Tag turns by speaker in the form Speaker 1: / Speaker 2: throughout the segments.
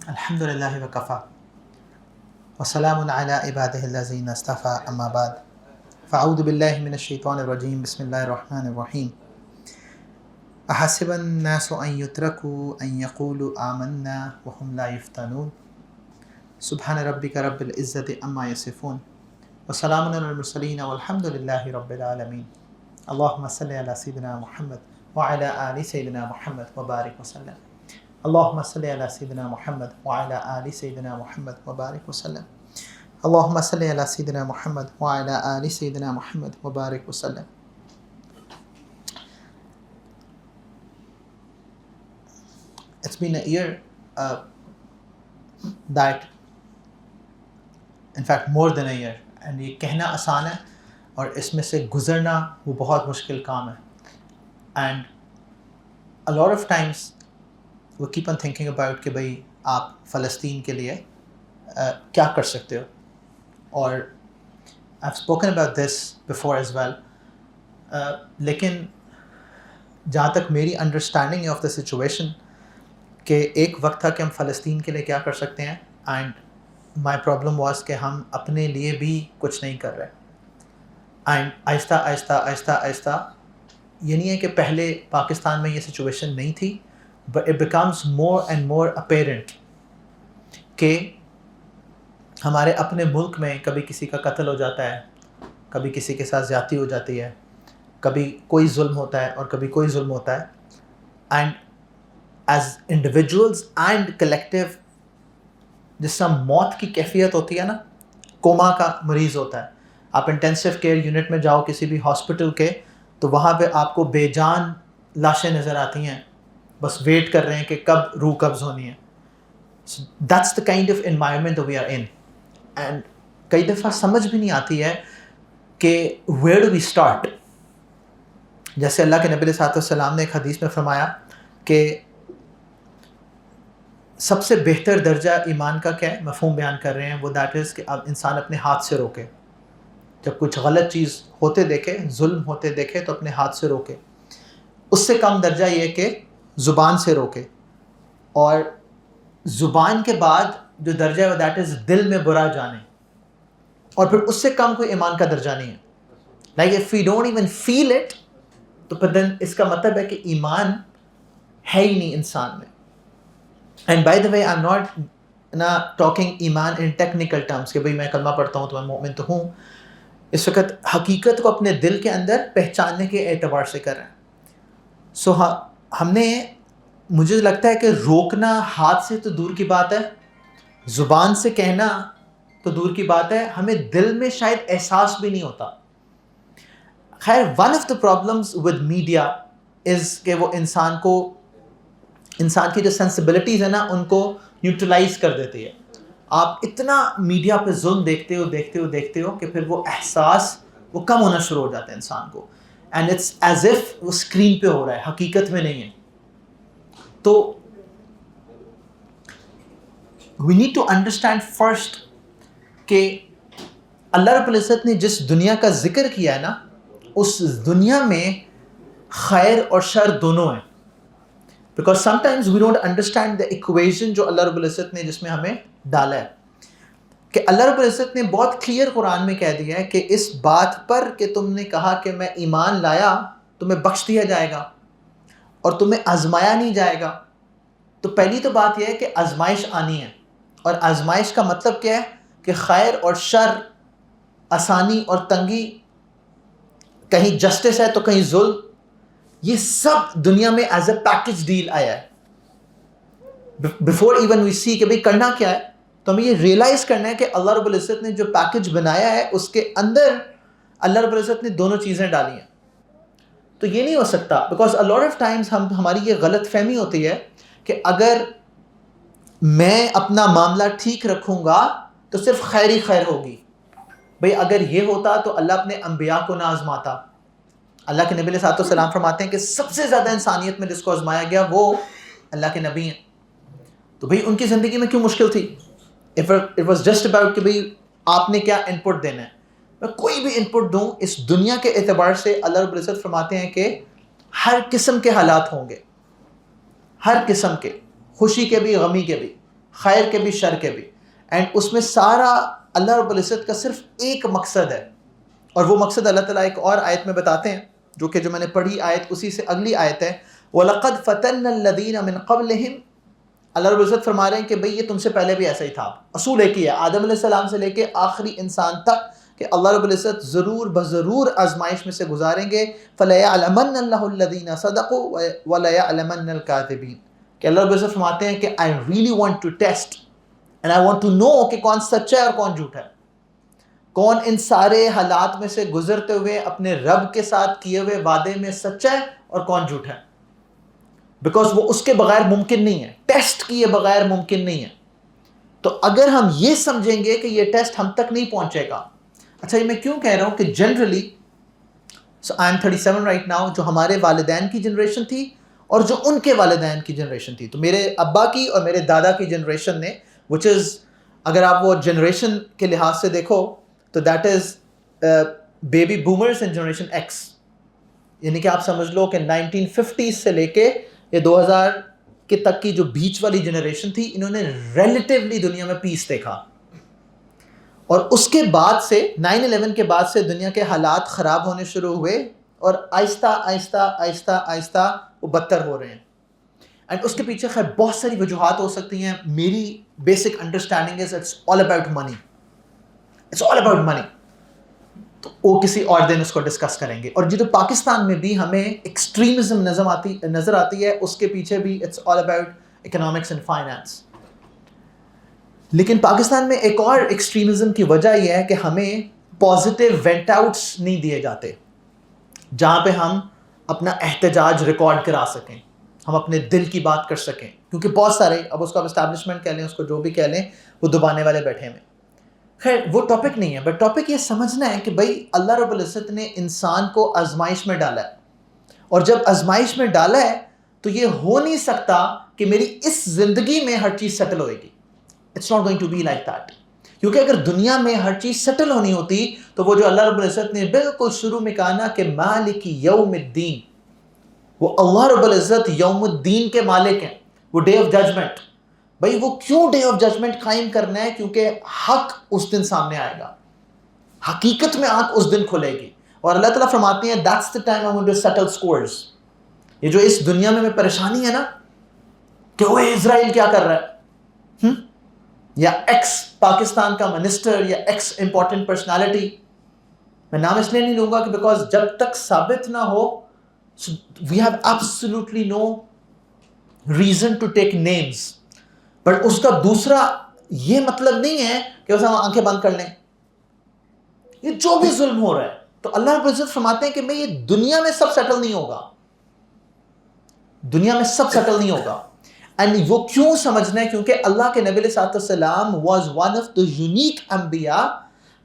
Speaker 1: الحمد للہ وکفا وسلام علی عبادہ الذین اصطفیٰ اما بعد فاعوذ باللہ من الشیطان الرجیم بسم اللہ الرحمن الرحیم احسب الناس ان یترکوا ان یقولوا آمنا وهم لا یفتنون سبحان ربک رب العزۃ عما یصفون وسلام علی المرسلین والحمد للہ رب العالمین اللہم صلی علی سیدنا محمد وعلی آل سیدنا محمد وبارک وسلم اللہم صلی علی سیدنا محمد وعلی آل سیدنا محمد وبارک وسلم اللہم صلی علی سیدنا محمد وعلی آل سیدنا محمد وبارک وسلم. It's been a year that, in fact more than a year, and یہ کہنا آسان ہے اور اس میں سے گزرنا وہ بہت مشکل کام ہے. And a lot of times we keep on thinking about کہ بھائی آپ فلسطین کے لیے کیا کر سکتے ہو. اور I've spoken about this before as well. لیکن جہاں تک میری انڈرسٹینڈنگ آف دا سچویشن کہ ایک وقت تھا کہ ہم فلسطین کے لیے کیا کر سکتے ہیں، اینڈ مائی پرابلم واز کہ ہم اپنے لیے بھی کچھ نہیں کر رہے. اینڈ آہستہ آہستہ آہستہ آہستہ یہ نہیں ہے کہ پہلے پاکستان میں یہ سچویشن نہیں تھی، but it becomes more and more apparent کہ ہمارے اپنے ملک میں کبھی کسی کا قتل ہو جاتا ہے، کبھی کسی کے ساتھ زیادتی ہو جاتی ہے، کبھی کوئی ظلم ہوتا ہے اور کبھی کوئی ظلم ہوتا ہے. And as individuals and collective جس طرح موت کی کیفیت ہوتی ہے نا، کوما کا مریض ہوتا ہے، آپ انٹینسو کیئر یونٹ میں جاؤ کسی بھی ہاسپٹل کے، تو وہاں پہ آپ کو بے جان لاشیں نظر آتی ہیں، بس ویٹ کر رہے ہیں کہ کب روح قبض ہونی ہے. That's the kind of environment we are in. And کئی دفعہ سمجھ بھی نہیں آتی ہے کہ ویئر ڈو وی اسٹارٹ. جیسے اللہ کے نبی علیہ الصلوۃ والسلام نے ایک حدیث میں فرمایا کہ سب سے بہتر درجہ ایمان کا کیا ہے، مفہوم بیان کر رہے ہیں وہ دیٹ از کہ اب انسان اپنے ہاتھ سے روکے. جب کچھ غلط چیز ہوتے دیکھے، ظلم ہوتے دیکھے تو اپنے ہاتھ سے روکے. اس سے کم درجہ یہ کہ زبان سے روکے. اور زبان کے بعد جو درجہ ہے وہ دیٹ از دل میں برا جانے. اور پھر اس سے کم کوئی ایمان کا درجہ نہیں ہے. Like if we don't even feel it, تو پھر دین اس کا مطلب ہے کہ ایمان ہے ہی نہیں انسان میں. And by the way I am not talking ایمان ان ٹیکنیکل ٹرمس کہ بھائی میں کلمہ پڑھتا ہوں تو میں مومن تو ہوں. اس وقت حقیقت کو اپنے دل کے اندر پہچاننے کے اعتبار سے کر رہے ہیں. سو ہم نے، مجھے لگتا ہے کہ روکنا ہاتھ سے تو دور کی بات ہے، زبان سے کہنا تو دور کی بات ہے، ہمیں دل میں شاید احساس بھی نہیں ہوتا. خیر، one of the problems with media is کہ وہ انسان کی جو سینسبلٹیز ہیں نا ان کو نیوٹرلائز کر دیتی ہے. آپ اتنا میڈیا پہ ظلم دیکھتے ہو کہ پھر وہ احساس وہ کم ہونا شروع ہو جاتا ہے انسان کو. اینڈ اٹس ایز اف وہ اسکرین پہ ہو رہا ہے، حقیقت میں نہیں ہے. تو we need to understand first کہ اللہ رب العزت نے جس دنیا کا ذکر کیا ہے نا، اس دنیا میں خیر اور شر دونوں ہیں. Because sometimes we don't understand the equation جو اللہ رب العزت نے جس میں ہمیں ڈالا ہے. کہ اللہ رب العزت نے بہت کلیئر قرآن میں کہہ دیا ہے کہ اس بات پر کہ تم نے کہا کہ میں ایمان لایا، تمہیں بخش دیا جائے گا اور تمہیں آزمایا نہیں جائے گا. تو پہلی تو بات یہ ہے کہ آزمائش آنی ہے. اور آزمائش کا مطلب کیا ہے کہ خیر اور شر، آسانی اور تنگی، کہیں جسٹس ہے تو کہیں ظلم، یہ سب دنیا میں ایز اے پیکج ڈیل آیا ہے. بفور ایون وی سی کہ بھئی کرنا کیا ہے، تو ہمیں یہ ریئلائز کرنا ہے کہ اللہ رب العزت نے جو پیکج بنایا ہے اس کے اندر اللہ رب العزت نے دونوں چیزیں ڈالی ہیں. تو یہ نہیں ہو سکتا، because a lot of times ہماری یہ غلط فہمی ہوتی ہے کہ اگر میں اپنا معاملہ ٹھیک رکھوں گا تو صرف خیر ہی خیر ہوگی. بھئی اگر یہ ہوتا تو اللہ اپنے انبیاء کو نہ آزماتا. اللہ کے نبی علیہ الصلوۃ والسلام فرماتے ہیں کہ سب سے زیادہ انسانیت میں جس کو آزمایا گیا وہ اللہ کے نبی ہیں. تو بھئی ان کی زندگی میں کیوں مشکل تھی؟ It was just about کہ بھئی آپ نے کیا ان پٹ دینا ہے. میں کوئی بھی ان پٹ دوں اس دنیا کے اعتبار سے اللہ رب العزت فرماتے ہیں کہ ہر قسم کے حالات ہوں گے، ہر قسم کے، خوشی کے بھی، غمی کے بھی، خیر کے بھی شر کے بھی. اینڈ اس میں سارا اللہ رب العزت کا صرف ایک مقصد ہے, اور وہ مقصد اللہ تعالیٰ ایک اور آیت میں بتاتے ہیں, جو میں نے پڑھی آیت اسی سے اگلی آیت ہے, وَلَقَدْ فَتَنَّ الَّذِينَ مِن قَبْلِهِمْ. اللہ رب العزت فرما رہے ہیں کہ بھئی یہ تم سے پہلے بھی ایسا ہی تھا. اصول ایک ہی ہے, آدم علیہ السلام سے لے کے آخری انسان تک, کہ اللہ رب العزت ضرور بضرور آزمائش میں سے گزاریں گے. فَلَيَعْلَمَنَّ اللَّهُ الَّذِينَ صَدَقُوا وَلَيَعْلَمَنَّ الْكَاذِبِينَ. کہ اللہ رب العزت فرماتے ہیں کہ I really want to test and I want to know کہ کون سچا ہے اور کون جھوٹا ہے, کون ان سارے حالات میں سے گزرتے ہوئے اپنے رب کے ساتھ کیے ہوئے وعدے میں سچا ہے اور کون جھوٹا ہے. بیکاز وہ اس کے بغیر ممکن نہیں ہے, ٹیسٹ کیے بغیر ممکن نہیں ہے. تو اگر ہم یہ سمجھیں گے کہ یہ ٹیسٹ ہم تک نہیں پہنچے گا. اچھا یہ میں کیوں کہہ رہا ہوں کہ generally I am 37 right now, جو ہمارے والدین کی جنریشن تھی اور جو ان کے والدین کی جنریشن تھی, تو میرے ابا کی اور میرے دادا کی جنریشن نے, وچ از اگر آپ وہ جنریشن کے لحاظ سے دیکھو تو that is baby boomers and generation x. یعنی کہ آپ سمجھ لو کہ 1950 سے لے کے یہ 2000 کے تک کی جو بیچ والی جنریشن تھی, انہوں نے ریلیٹیولی دنیا میں پیس دیکھا. اور اس کے بعد سے 9/11 کے بعد سے دنیا کے حالات خراب ہونے شروع ہوئے, اور آہستہ آہستہ آہستہ آہستہ وہ بدتر ہو رہے ہیں. اینڈ اس کے پیچھے خیر بہت ساری وجوہات ہو سکتی ہیں. میری basic understanding is it's all about money, it's all about money. تو وہ کسی اور دن اس کو ڈسکس کریں گے. اور جو پاکستان میں بھی ہمیں ایکسٹریمزم نظر آتی ہے, اس کے پیچھے بھی it's all about economics and finance. لیکن پاکستان میں ایک اور ایکسٹریمزم کی وجہ یہ ہے کہ ہمیں پازیٹیو وینٹ آؤٹس نہیں دیے جاتے, جہاں پہ ہم اپنا احتجاج ریکارڈ کرا سکیں, ہم اپنے دل کی بات کر سکیں. کیونکہ بہت سارے, اب اس کو آپ اسٹیبلشمنٹ کہہ لیں, اس کو جو بھی کہہ لیں, وہ دبانے والے بیٹھے ہوئے. خیر وہ ٹاپک نہیں ہے, بٹ ٹاپک یہ سمجھنا ہے کہ بھائی اللہ رب العزت نے انسان کو آزمائش میں ڈالا ہے, اور جب آزمائش میں ڈالا ہے تو یہ ہو نہیں سکتا کہ میری اس زندگی میں ہر چیز سیٹل ہوئے گی. It's not going to be like that. کیونکہ اگر دنیا میں ہر چیز سیٹل ہونی ہوتی تو وہ جو اللہ رب العزت نے بالکل شروع میں کہا نا کہ مالک یوم الدین, وہ اللہ رب العزت یوم الدین کے مالک ہیں, وہ ڈے آف ججمنٹ. بھائی وہ کیوں ڈے آف ججمنٹ قائم کرنا ہے؟ کیونکہ حق اس دن سامنے آئے گا, حقیقت میں آنکھ اس دن کھلے گی. اور اللہ تعالیٰ فرماتے ہیں that's the time I want to settle scores. یہ جو اس دنیا میں پریشانی ہے نا کہ وہ اسرائیل کیا کر رہا ہے, یا ایکس پاکستان کا منسٹر یا ایکس امپورٹنٹ پرسنالٹی, میں نام اس لیے نہیں لوں گا کہ بیکاز جب تک ثابت نہ ہو we have absolutely no reason to take names. But اس کا دوسرا یہ مطلب نہیں ہے کہ اسے ہم آنکھیں بند کر لیں. یہ جو بھی ظلم ہو رہا ہے, تو اللہ رب العزت فرماتے ہیں کہ میں یہ دنیا میں سب سیٹل نہیں ہوگا, دنیا میں سب سیٹل نہیں ہوگا. اینڈ وہ کیوں سمجھنا ہے؟ کیونکہ اللہ کے نبی علیہ السلام was one of the unique انبیاء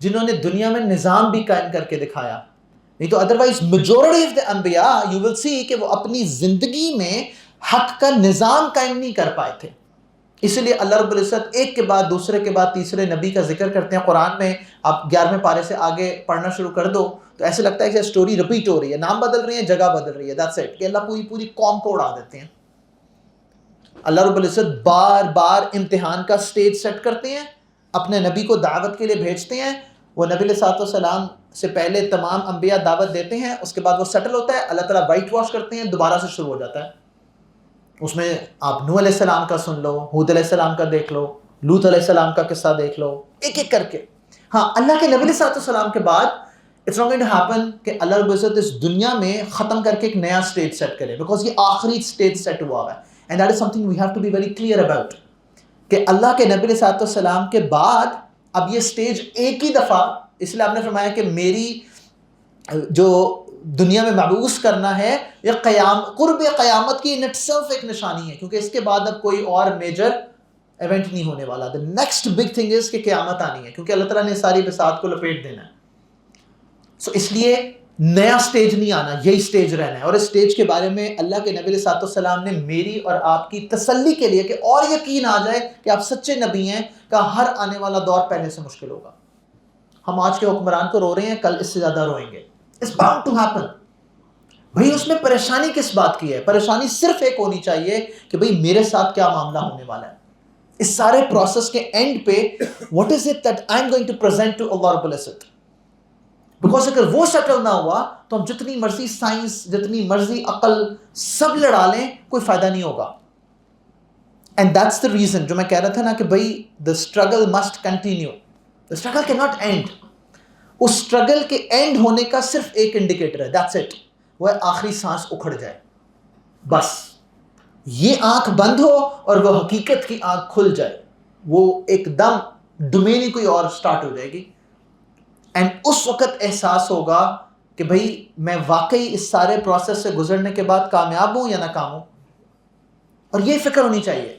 Speaker 1: جنہوں نے دنیا میں نظام بھی قائم کر کے دکھایا. نہیں تو ادروائز میجورٹی آف دا انبیاء یو ول سی کہ وہ اپنی زندگی میں حق کا نظام قائم نہیں کر پائے تھے. اسی لیے اللہ رب العزت ایک کے بعد دوسرے کے بعد تیسرے نبی کا ذکر کرتے ہیں قرآن میں. آپ 11ویں پارے سے آگے پڑھنا شروع کر دو تو ایسے لگتا ہے کہ اسٹوری ریپیٹ ہو رہی ہے, نام بدل رہی ہے, جگہ بدل رہی ہے. دیٹس اٹ, کہ اللہ پوری قوم کو اڑا دیتے ہیں. اللہ رب العزت بار بار امتحان کا سٹیج سیٹ کرتے ہیں, اپنے نبی کو دعوت کے لیے بھیجتے ہیں. وہ نبی علیہ السلام سے پہلے تمام انبیاء دعوت دیتے ہیں, اس کے بعد وہ سیٹل ہوتا ہے, اللہ تعالیٰ وائٹ واش کرتے ہیں, دوبارہ سے شروع ہو جاتا ہے. اس میں آپ نوح علیہ السلام کا سن لو, ہود علیہ السلام کا دیکھ لو, لوط علیہ السلام کا قصہ دیکھ لو, ایک ایک کر کے. ہاں اللہ کے نبی علیہ السلام کے بعد it's not going to happen کہ اللہ رب العزت اس دنیا میں ختم کر کے ایک نیا سٹیج سیٹ کرے, بیکاز یہ آخری سٹیج سیٹ ہوا ہے. And that is something we have to be very clear about. کہ اللہ کے نبی علیہ السلام کے بعد اب یہ سٹیج ایک ہی دفعہ, اس لیے آپ نے فرمایا کہ میری جو دنیا میں مبعوث کرنا ہے یہ قرب قیامت کی ان اٹ سیلف ایک نشانی ہے, کیونکہ اس کے بعد اب کوئی اور میجر ایونٹ نہیں ہونے والا. The next big thing is کہ قیامت آنی ہے, کیونکہ اللہ تعالیٰ نے ساری بساط کو لپیٹ دینا ہے. اس لیے نیا سٹیج نہیں آنا, یہی سٹیج رہنا ہے. اور اس سٹیج کے بارے میں اللہ کے نبی علیہ السلام نے میری اور آپ کی تسلی کے لیے کہ اور یقین آ جائے کہ آپ سچے نبی ہیں, کہ ہر آنے والا دور پہلے سے مشکل ہوگا. ہم آج کے حکمران کو رو رہے ہیں, کل اس سے زیادہ روئیں گے. It's bound to happen. بھئی اس میں پریشانی کس بات کی ہے؟ پریشانی صرف ایک ہونی چاہیے کہ بھئی میرے ساتھ کیا معاملہ ہونے والا ہے. اس سارے پروسیس کے اینڈ پہ what is it that I'm going to present to Allah Rabbul Izzat. Because اگر وہ سیٹل نہ ہوا تو ہم جتنی مرضی سائنس, جتنی مرضی عقل سب لڑا لیں, کوئی فائدہ نہیں ہوگا. اینڈ دیٹس دا ریزن جو میں کہہ رہا تھا نا کہ بھائی the struggle must continue, the struggle کی ناٹ اینڈ. اس اسٹرگل کے اینڈ ہونے کا صرف ایک انڈیکیٹر ہے, دیٹس اٹ, وہ ہے آخری سانس اکھڑ جائے. بس یہ آنکھ بند ہو اور وہ حقیقت کی آنکھ کھل جائے, وہ ایک دم ڈومین ہی کوئی اور سٹارٹ ہو جائے گی. اینڈ اس وقت احساس ہوگا کہ بھائی میں واقعی اس سارے پروسیس سے گزرنے کے بعد کامیاب ہوں یا ناکام ہوں. اور یہ فکر ہونی چاہیے.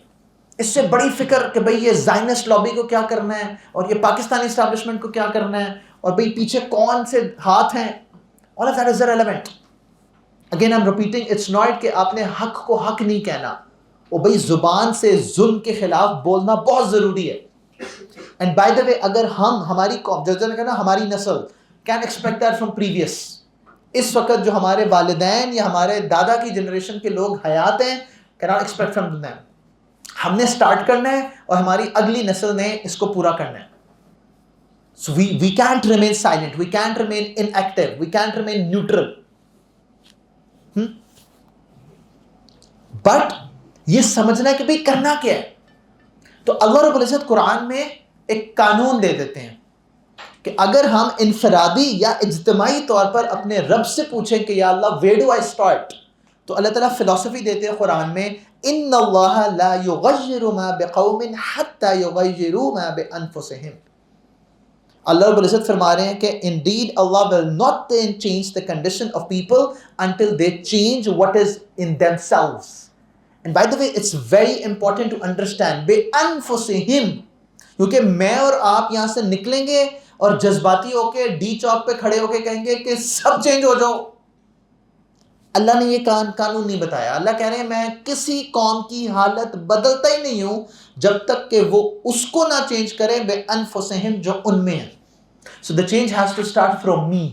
Speaker 1: اس سے بڑی فکر کہ بھائی یہ زائنسٹ لابی کو کیا کرنا ہے اور یہ پاکستانی اسٹیبلشمنٹ کو کیا کرنا ہے اور بھائی پیچھے کون سے ہاتھ ہیں, all of that is irrelevant. Again I'm repeating, it's not کہ آپ نے حق کو حق نہیں کہنا, وہ بھائی زبان سے ظلم کے خلاف بولنا بہت ضروری ہے. اینڈ بائی دا وے اگر ہماری قوم, جیسے میں کہنا ہماری نسل can expect that from previous, اس وقت جو ہمارے والدین یا ہمارے دادا کی جنریشن کے لوگ حیات ہیں, can not expect from them. ہم نے اسٹارٹ کرنا ہے اور ہماری اگلی نسل نے اس کو پورا کرنا ہے. So we can't remain silent, we can't remain inactive, we can't remain neutral. But یہ سمجھنا ہے کہ بھائی کرنا کیا ہے. تو اللہ رب العزت قرآن میں ایک قانون دے دیتے ہیں کہ اگر ہم انفرادی یا اجتماعی طور پر اپنے رب سے پوچھیں کہ یا اللہ where do I start, تو اللہ تعالیٰ فلسفی دیتے ہیں قرآن میں, ان اللہ لا یغیر ما بقوم حتی یغیروا ما بانفسہم. اللہ رب العزت فرما رہے ہیں کہ indeed Allah will not then change the condition of people until they change what is in themselves. And by the way, it's very important to understand بِأَنفُسِهِمْ, کیونکہ میں اور آپ یہاں سے نکلیں گے اور جذباتی ہو کے ڈی چوک پہ کھڑے ہو کے کہیں گے کہ سب چینج ہو جاؤ. اللہ نے یہ قانون نہیں بتایا. اللہ کہہ رہے ہیں میں کسی قوم کی حالت بدلتا ہی نہیں ہوں جب تک کہ وہ اس کو نہ چینج کریں بِأَنفُسِهِمْ جو ان میں ہے. So the change has to start from me,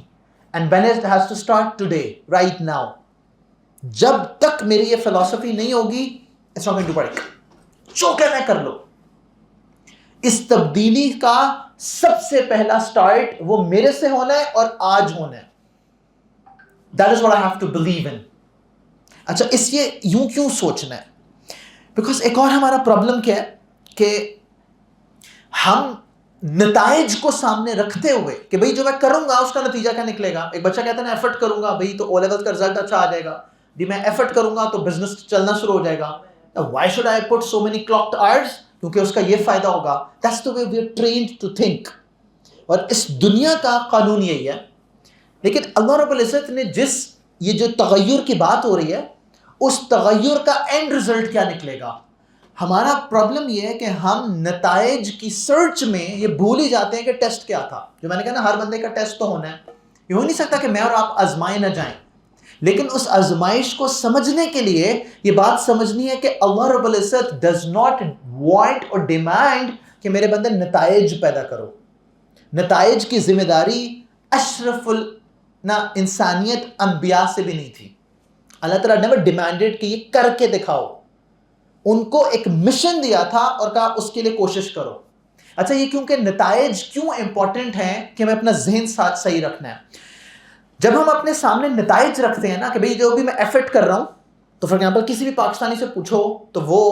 Speaker 1: and when it has to start today, right now. جب تک میری یہ فلسفی نہیں ہوگی, it's not going to work. جو کہنا ہے کر لو. اس تبدیلی کا سب سے پہلا سٹارٹ وہ میرے سے ہونا ہے اور آج ہونا ہے. That is what I have to believe in. اچھا اس یہ یوں کیوں سوچنا ہے؟ بیکاز ایک اور ہمارا پرابلم کیا ہے کہ ہم نتائج کو سامنے رکھتے ہوئے کہ بھئی جو میں کروں گا اس کا نتیجہ کیا نکلے گا. ایک بچہ کہتا ہے نا ایفرٹ کروں گا بھئی تو او لیول کا رزلٹ اچھا آ جائے گا, بھی میں ایفرٹ کروں گا تو بزنس چلنا شروع ہو جائے گا. Why should I put so many clocked hours? کیونکہ اس کا یہ فائدہ ہوگا. That's the way we are trained to think. اور اس دنیا کا قانون یہی ہے. لیکن اللہ رب العزت نے یہ جو تغیر کی بات ہو رہی ہے, اس تغیر کا اینڈ رزلٹ کیا نکلے گا. ہمارا پرابلم یہ ہے کہ ہم نتائج کی سرچ میں یہ بھول ہی جاتے ہیں کہ ٹیسٹ کیا تھا. جو میں نے کہا نا ہر بندے کا ٹیسٹ تو ہونا ہے. یہ ہو نہیں سکتا کہ میں اور آپ آزمائے نہ جائیں. لیکن اس آزمائش کو سمجھنے کے لیے یہ بات سمجھنی ہے کہ اللہ رب العزت ڈز ناٹ وانٹ اور ڈیمانڈ کہ میرے بندے نتائج پیدا کرو. نتائج کی ذمہ داری اشرف انسانیت انبیاء سے بھی نہیں تھی. اللہ تعالیٰ نے ڈیمانڈڈ کہ یہ کر کے دکھاؤ. ان کو ایک مشن دیا تھا اور کہا اس کے لیے کوشش کرو. اچھا یہ کیونکہ نتائج کیوں امپورٹنٹ ہیں کہ ہمیں اپنا ذہن ساتھ صحیح رکھنا ہے. جب ہم اپنے سامنے نتائج رکھتے ہیں نا کہ بھئی جو بھی میں ایفرٹ کر رہا ہوں, تو فار ایگزامپل کسی بھی پاکستانی سے پوچھو تو وہ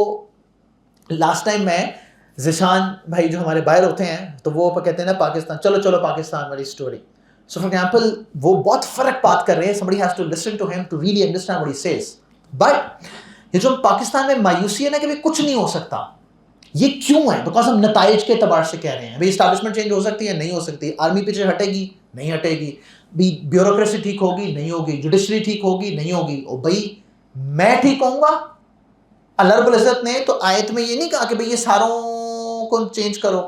Speaker 1: لاسٹ ٹائم میں ذیشان بھائی جو ہمارے باہر ہوتے ہیں تو وہ کہتے ہیں نا پاکستان چلو پاکستان والی اسٹوری. سو فار ایگزامپل وہ بہت فرق بات کر رہے ہیں. somebody has to listen to him to really understand what he says. But یہ جو پاکستان میں مایوسی ہے نا کہ بھئی کچھ نہیں ہو سکتا, یہ کیوں ہے؟ بیکاز ہم نتائج کے اعتبار سے کہہ رہے ہیں بھئی اسٹیبلشمنٹ چینج ہو سکتی ہے, نہیں ہو سکتی. آرمی پیچھے ہٹے گی, نہیں ہٹے گی. بیوروکریسی ٹھیک ہوگی, نہیں ہوگی. جوڈیشری ٹھیک ہوگی, نہیں ہوگی. او بھئی میں ٹھیک ہوں گا؟ اللہ رب العزت نے تو آیت میں یہ نہیں کہا کہ بھئی یہ ساروں کو چینج کرو.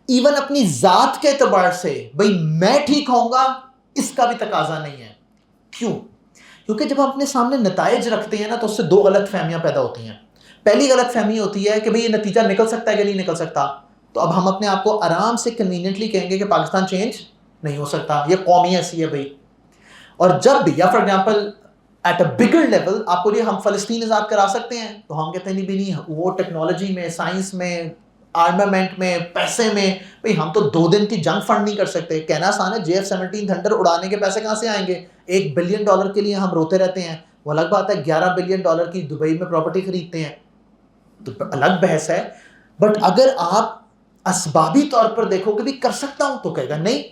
Speaker 1: ایون اپنی ذات کے اعتبار سے بھئی میں ٹھیک ہوں گا اس کا بھی تقاضا نہیں ہے. کیوں؟ کیونکہ جب ہم اپنے سامنے نتائج رکھتے ہیں نا تو اس سے دو غلط فہمیاں پیدا ہوتی ہیں. پہلی غلط فہمی ہوتی ہے کہ بھئی یہ نتیجہ نکل سکتا ہے کہ نہیں نکل سکتا. تو اب ہم اپنے آپ کو آرام سے کنوینئنٹلی کہیں گے کہ پاکستان چینج نہیں ہو سکتا, یہ قوم ہی ایسی ہے بھئی. اور جب بھی یا for example at a bigger level آپ کو ہم فلسطین آزاد کرا سکتے ہیں، تو ہم کہتے ہیں بھی نہیں، وہ ٹیکنالوجی میں، سائنس میں، آرمامنٹ میں، پیسے میں، بھئی ہم تو 2 دن کی جنگ فنڈ نہیں کر سکتے. کہنا آسان ہے، JF-17 تھنڈر اڑانے کے پیسے کہاں سے آئیں گے؟ $1 بلین کے لیے ہم روتے رہتے ہیں. وہ الگ بات ہے $11 بلین کی دبئی میں پراپرٹی خریدتے ہیں، تو الگ بحث ہے. بٹ اگر آپ اسبابی طور پر دیکھو کہ بھی کر سکتا ہوں، تو کہے گا نہیں.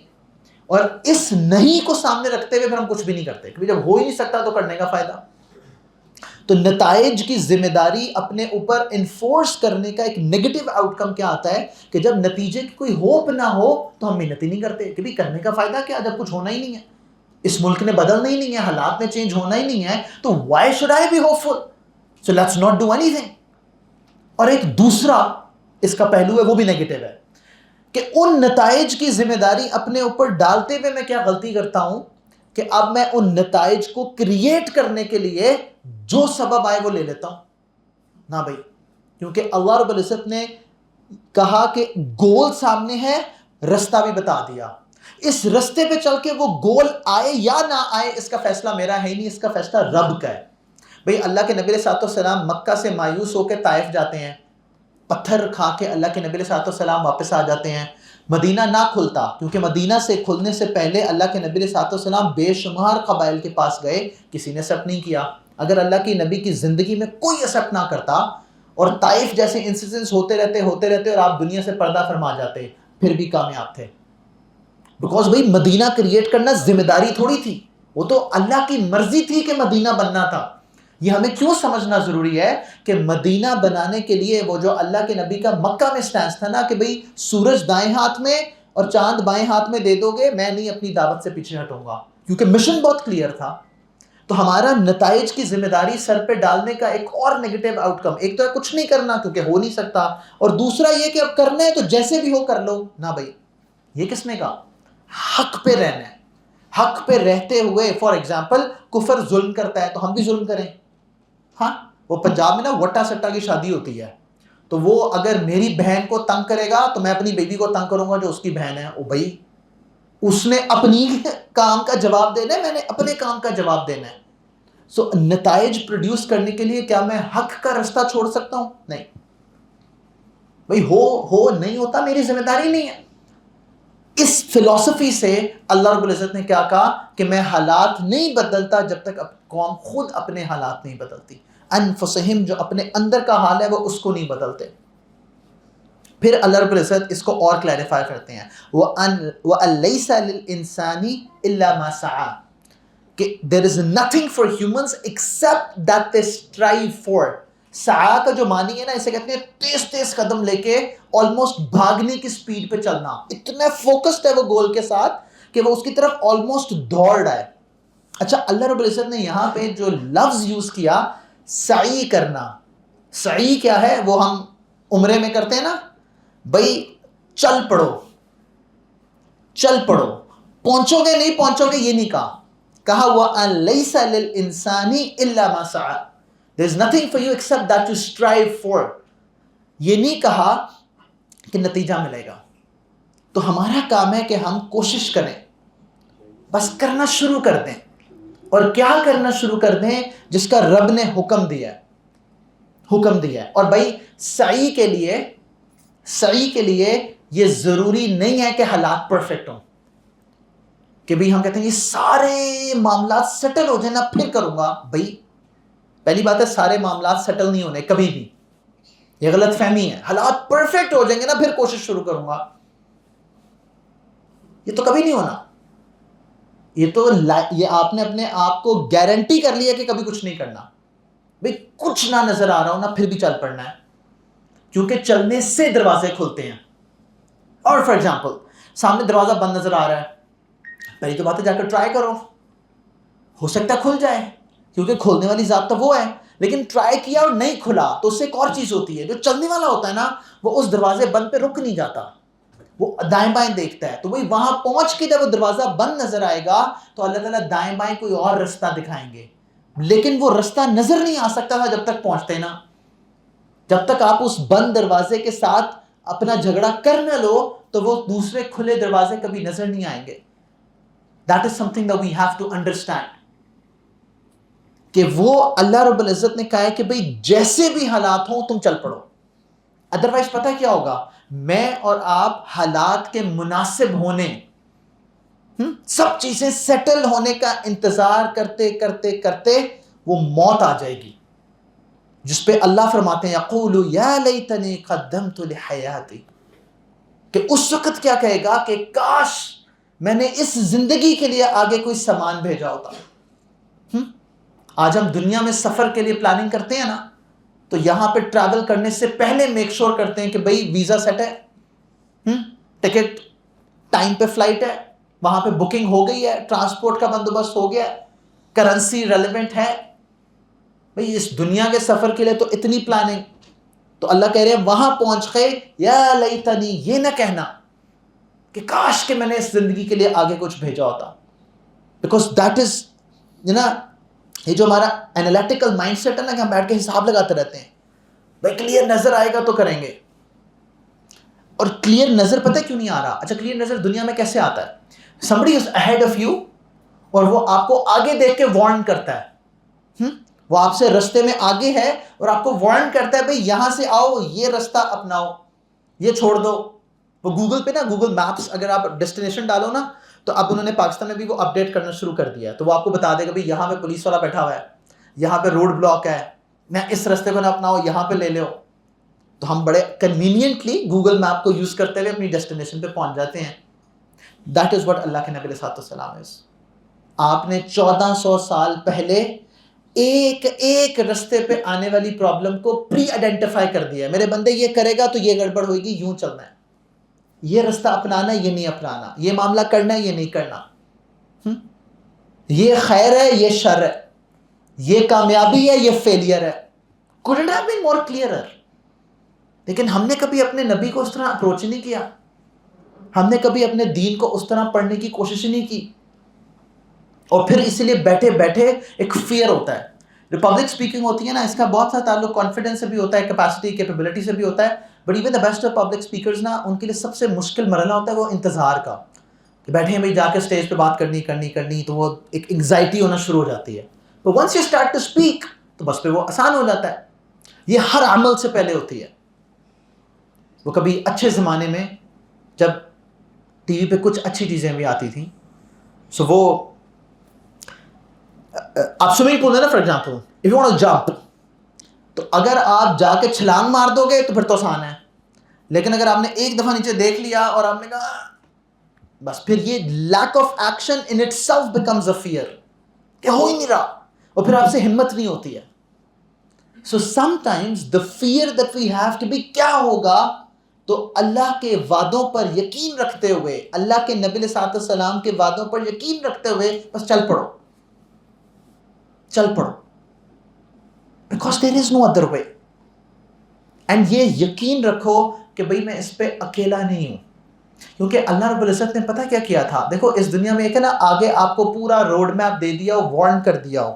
Speaker 1: اور اس نہیں کو سامنے رکھتے ہوئے پھر ہم کچھ بھی نہیں کرتے، کیونکہ جب ہو ہی نہیں سکتا تو کرنے کا فائدہ. تو نتائج کی ذمہ داری اپنے اوپر انفورس کرنے کا ایک نیگیٹو آؤٹ کم کیا آتا ہے کہ جب نتیجے کی کوئی ہوپ نہ ہو تو ہم محنت ہی نہیں کرتے، کہ بھی کرنے کا فائدہ کیا جب کچھ ہونا ہی نہیں ہے، اس ملک نے بدلنا ہی نہیں ہے، حالات نے چینج ہونا ہی نہیں ہے، تو why should I be hopeful? So let's not do anything. اور ایک دوسرا اس کا پہلو ہے، وہ بھی نیگیٹو ہے، کہ ان نتائج کی ذمہ داری اپنے اوپر ڈالتے ہوئے میں کیا غلطی کرتا ہوں کہ اب میں ان نتائج کو کریٹ کرنے کے لیے جو سبب آئے وہ لے لیتا ہوں. نہ بھائی، کیونکہ اللہ رب العزت نے کہا کہ گول سامنے ہے، رستہ بھی بتا دیا، اس رستے پہ چل کے وہ گول آئے یا نہ آئے اس کا فیصلہ میرا ہے ہی نہیں، اس کا فیصلہ رب کا ہے. بھئی اللہ کے نبی علیہ السلام مکہ سے مایوس ہو کے طائف جاتے ہیں، پتھر کھا کے اللہ کے نبی علیہ السلام واپس آ جاتے ہیں. مدینہ نہ کھلتا، کیونکہ مدینہ سے کھلنے سے پہلے اللہ کے نبی علیہ السلام بے شمار قبائل کے پاس گئے، کسی نے ایکسیپٹ نہیں کیا. اگر اللہ کی نبی کی زندگی میں کوئی ایکسیپٹ نہ کرتا اور طائف جیسے انسیڈنٹس ہوتے رہتے اور آپ دنیا سے پردہ فرما جاتے، پھر بھی کامیاب تھے. بیکاز بھائی مدینہ کریٹ کرنا ذمہ داری تھوڑی تھی، وہ تو اللہ کی مرضی تھی کہ مدینہ بننا تھا. یہ ہمیں کیوں سمجھنا ضروری ہے کہ مدینہ بنانے کے لیے وہ جو اللہ کے نبی کا مکہ میں سٹینس تھا نا کہ بھئی سورج دائیں ہاتھ میں اور چاند بائیں ہاتھ میں دے دو گے، میں نہیں اپنی دعوت سے پیچھے ہٹوں گا، کیونکہ مشن بہت کلیئر تھا. تو ہمارا نتائج کی ذمہ داری سر پہ ڈالنے کا ایک اور نیگیٹو آؤٹ کم، ایک تو ہے کچھ نہیں کرنا کیونکہ ہو نہیں سکتا، اور دوسرا یہ کہ اب کرنا ہے تو جیسے بھی ہو کر لو. نہ بھائی، یہ کس نے کہا؟ حق پہ رہنا ہے. حق پہ رہتے ہوئے فار ایگزامپل کفر ظلم کرتا ہے تو ہم بھی ظلم کریں. ہاں، وہ پنجاب میں نا وٹا سٹا کی شادی ہوتی ہے، تو وہ اگر میری بہن کو تنگ کرے گا تو میں اپنی بیٹی کو تنگ کروں گا جو اس کی بہن ہے. او بھائی، اس نے اپنی کام کا جواب دینا ہے، میں نے اپنے کام کا جواب دینا ہے. سو نتائج پروڈیوس کرنے کے لیے کیا میں حق کا رستہ چھوڑ سکتا ہوں؟ نہیں بھائی، ہو نہیں ہوتا میری ذمہ داری نہیں ہے. اس فلسفی سے اللہ رب العزت نے کیا کہا کہ میں حالات نہیں بدلتا جب تک قوم خود اپنے حالات نہیں بدلتی. انفسہم، جو اپنے اندر کا حال ہے وہ اس کو نہیں بدلتے. پھر اللہ رب العزت اس کو اور کلیریفائی کرتے ہیں، وَأَلَّيْسَ لِلْإِنسَانِ إِلَّا مَا سَعَى، کہ there is nothing for humans except that they strive for. سعی کا جو معنی ہے نا، اسے کہتے ہیں تیز تیز قدم لے کے آلموسٹ بھاگنے کی سپیڈ پہ چلنا. اتنا فوکسڈ ہے وہ گول کے ساتھ کہ وہ اس کی طرف آلموسٹ دوڑ رہا ہے. اچھا، اللہ رب العزت نے یہاں پہ جو لفظ یوز کیا سعی کرنا، سعی کیا ہے؟ وہ ہم عمرے میں کرتے ہیں نا، بھائی چل پڑو، چل پڑو، پہنچو گے نہیں پہنچو گے یہ نہیں کہا وَأَلَّيْسَ لِلْإِنسَانِ إِلَّا مَا سَعَى. There is nothing for you except that you strive for. یہ نہیں کہا کہ نتیجہ ملے گا. تو ہمارا کام ہے کہ ہم کوشش کریں، بس کرنا شروع کر دیں. اور کیا کرنا شروع کر دیں؟ جس کا رب نے حکم دیا ہے، حکم دیا ہے. اور بھائی سعی کے لیے یہ ضروری نہیں ہے کہ حالات پرفیکٹ ہوں، کہ بھئی ہم کہتے ہیں یہ سارے معاملات سیٹل ہو جائیں نا پھر کروں گا. بھئی پہلی بات ہے سارے معاملات سیٹل نہیں ہونے کبھی بھی، یہ غلط فہمی ہے. حالات پرفیکٹ ہو جائیں گے نا پھر کوشش شروع کروں گا، یہ تو کبھی نہیں ہونا. یہ آپ نے اپنے آپ کو گارنٹی کر لیا کہ کبھی کچھ نہیں کرنا. بھئی کچھ نہ نظر آ رہا ہو نا پھر بھی چل پڑنا ہے، کیونکہ چلنے سے دروازے کھلتے ہیں. اور فار ایگزامپل سامنے دروازہ بند نظر آ رہا ہے، پہلی تو بات ہے جا کر ٹرائی کرو، ہو سکتا ہے کھل جائے، کیونکہ کھولنے والی ذات تو وہ ہے. لیکن ٹرائی کیا اور نہیں کھلا تو اس سے ایک اور چیز ہوتی ہے. جو چلنے والا ہوتا ہے نا وہ اس دروازے بند پہ رک نہیں جاتا، وہ دائیں بائیں دیکھتا ہے. تو وہی وہاں پہنچ کے جب وہ دروازہ بند نظر آئے گا تو اللہ تعالیٰ دائیں بائیں کوئی اور رستہ دکھائیں گے. لیکن وہ رستہ نظر نہیں آ سکتا تھا جب تک پہنچتے نا. جب تک آپ اس بند دروازے کے ساتھ اپنا جھگڑا کر نہ لو تو وہ دوسرے کھلے دروازے کبھی نظر نہیں آئیں گے. That is something that we have to understand. کہ وہ اللہ رب العزت نے کہا ہے کہ بھئی جیسے بھی حالات ہوں تم چل پڑو. ادروائز پتہ کیا ہوگا، میں اور آپ حالات کے مناسب ہونے، سب چیزیں سیٹل ہونے کا انتظار کرتے کرتے کرتے وہ موت آ جائے گی، جس پہ اللہ فرماتے ہیں یقول یا لیتنی قدمت لحیاتی، کہ اس وقت کیا کہے گا کہ کاش میں نے اس زندگی کے لیے آگے کوئی سامان بھیجا ہوتا. آج ہم دنیا میں سفر کے لیے پلاننگ کرتے ہیں نا، تو یہاں پہ ٹریول کرنے سے پہلے میک شور کرتے ہیں کہ بھئی ویزا سیٹ ہے، ٹکٹ ٹائم پہ فلائٹ ہے، وہاں پہ بکنگ ہو گئی ہے، ٹرانسپورٹ کا بندوبست ہو گیا، کرنسی ریلیونٹ ہے. بھئی اس دنیا کے سفر کے لیے تو اتنی پلاننگ. تو اللہ کہہ رہے ہیں وہاں پہنچ گئے یا لیتنی، یہ نہ کہنا کہ کاش کہ میں نے اس زندگی کے لیے آگے کچھ بھیجا ہوتا. بیکاز دیٹ از یہ جو ہمارا انالیٹیکل مائنڈ سیٹ ہے نا، کہ ہم بیٹھ کے حساب لگاتے رہتے ہیں، بھائی کلیئر نظر آئے گا تو کریں گے. اور کلیئر نظر پتہ کیوں نہیں آ رہا؟ اچھا کلیئر نظر دنیا میں کیسے آتا ہے؟ somebody is ahead of you اور وہ آپ کو آگے دیکھ کے وارن کرتا ہے. وہ آپ سے رستے میں آگے ہے اور آپ کو وارن کرتا ہے بھئی یہاں سے آؤ، یہ رستہ اپناؤ، یہ چھوڑ دو. وہ گوگل پہ نا، گوگل میپس اگر آپ ڈیسٹینیشن ڈالو نا، تو اب انہوں نے پاکستان میں بھی وہ اپڈیٹ کرنا شروع کر دیا ہے. تو وہ آپ کو بتا دے گا بھئی یہاں پہ پولیس والا بیٹھا ہوا ہے، یہاں پہ روڈ بلاک ہے، نہ اس رستے کو نہ اپناؤ، یہاں پہ لے لو. تو ہم بڑے کنوینئنٹلی گوگل میپ کو یوز کرتے ہوئے اپنی ڈیسٹینیشن پہ پہنچ جاتے ہیں. دیٹ از واٹ اللہ کے نبی علیہ السلام از. آپ نے 1400 سال پہلے ایک ایک رستے پہ آنے والی پرابلم کو پری آئیڈینٹیفائی کر دیا ہے. میرے بندے یہ کرے گا تو یہ گڑبڑ ہوئے گی، یوں چلنا ہے، یہ رستہ اپنانا ہے، یہ نہیں اپنانا، یہ معاملہ کرنا ہے، یہ نہیں کرنا، یہ خیر ہے، یہ شر ہے، یہ کامیابی ہے، یہ فیلئر ہے. couldn't have been more clearer. لیکن ہم نے کبھی اپنے نبی کو اس طرح اپروچ نہیں کیا، ہم نے کبھی اپنے دین کو اس طرح پڑھنے کی کوشش نہیں کی. اور پھر اسی لیے بیٹھے بیٹھے ایک فیئر ہوتا ہے. جو پبلک سپیکنگ ہوتی ہے نا، اس کا بہت سا تعلق کانفیڈنس سے بھی ہوتا ہے، کیپیسٹی کیپیبلٹی سے بھی ہوتا ہے. But even the best of public speakers نا، ان کے لیے سب سے مشکل مرحلہ ہوتا ہے وہ انتظار کا، کہ بیٹھے ہیں بھائی جا کے اسٹیج پہ بات کرنی تو وہ ایک انگزائٹی ہونا شروع ہو جاتی ہے. تو once you start to speak تو بس پھر وہ آسان ہو جاتا ہے. یہ ہر عمل سے پہلے ہوتی ہے. وہ کبھی اچھے زمانے میں جب ٹی وی پہ کچھ اچھی چیزیں بھی آتی تھیں، سو وہ آپ سوئمنگ پول ہے نا for example, if you want to jump, تو اگر آپ جا کے چھلانگ مار دو گے تو پھر تو آسان ہے. لیکن اگر آپ نے ایک دفعہ نیچے دیکھ لیا اور آپ نے کہا بس، پھر یہ lack of action in itself becomes a fear, کہ ہو ہی نہیں رہا، اور پھر آپ سے ہمت نہیں ہوتی ہے. So sometimes the fear that we have to be, کیا ہوگا؟ تو اللہ کے وعدوں پر یقین رکھتے ہوئے، اللہ کے نبی علیہ السلام کے وعدوں پر یقین رکھتے ہوئے بس چل پڑو، because there is no other way. And یہ یقین رکھو کہ بھئی میں اس پہ اکیلا نہیں ہوں. کیونکہ اللہ رب العزت نے پتہ کیا کیا تھا؟ دیکھو اس دنیا میں ایک ہے نا، آگے آپ کو پورا روڈ میپ دے دیا ہو، وارن کر دیا ہو،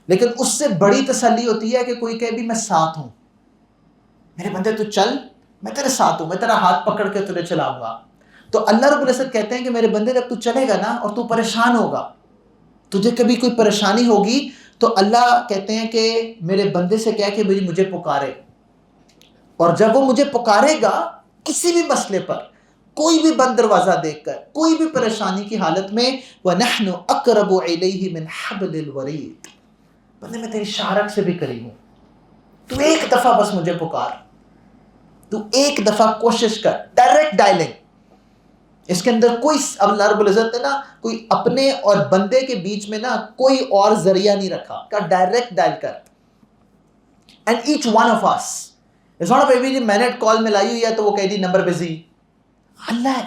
Speaker 1: لیکن اس سے بڑی تسلی ہوتی ہے کہ کوئی کہے بھی میں ساتھ ہوں، میرے بندے تو چل، میں تیرے ساتھ ہوں، میں تیرا ہاتھ پکڑ کے تجھے چلاؤں گا. تو اللہ رب العزت کہتے ہیں کہ میرے بندے جب تو چلے گا نا اور تو پریشان ہوگا، تجھے کبھی کوئی پریشانی ہوگی، تو اللہ کہتے ہیں کہ میرے بندے سے کہہ کہ مجھے پکارے. اور جب وہ مجھے پکارے گا کسی بھی مسئلے پر، کوئی بھی بند دروازہ دیکھ کر، کوئی بھی پریشانی کی حالت میں، وَنَحْنُ أَقْرَبُ إِلَيْهِ مِنْ حَبْلِ الْوَرِيدِ، بندے میں تیری شارک سے بھی قریب ہوں، تو ایک دفعہ بس مجھے پکار، تو ایک دفعہ کوشش کر. ڈائریکٹ ڈائلنگ، اس کے اندر کوئی، اللہ رب العزت نے نا کوئی اپنے اور بندے کے بیچ میں نا کوئی اور ذریعہ نہیں رکھا، کہ ڈائریکٹ ڈائل کر. And each one of us is not a میں نے کال ملائی ہوئی ہے تو وہ کہہ دی نمبر بزی. اللہ ہے.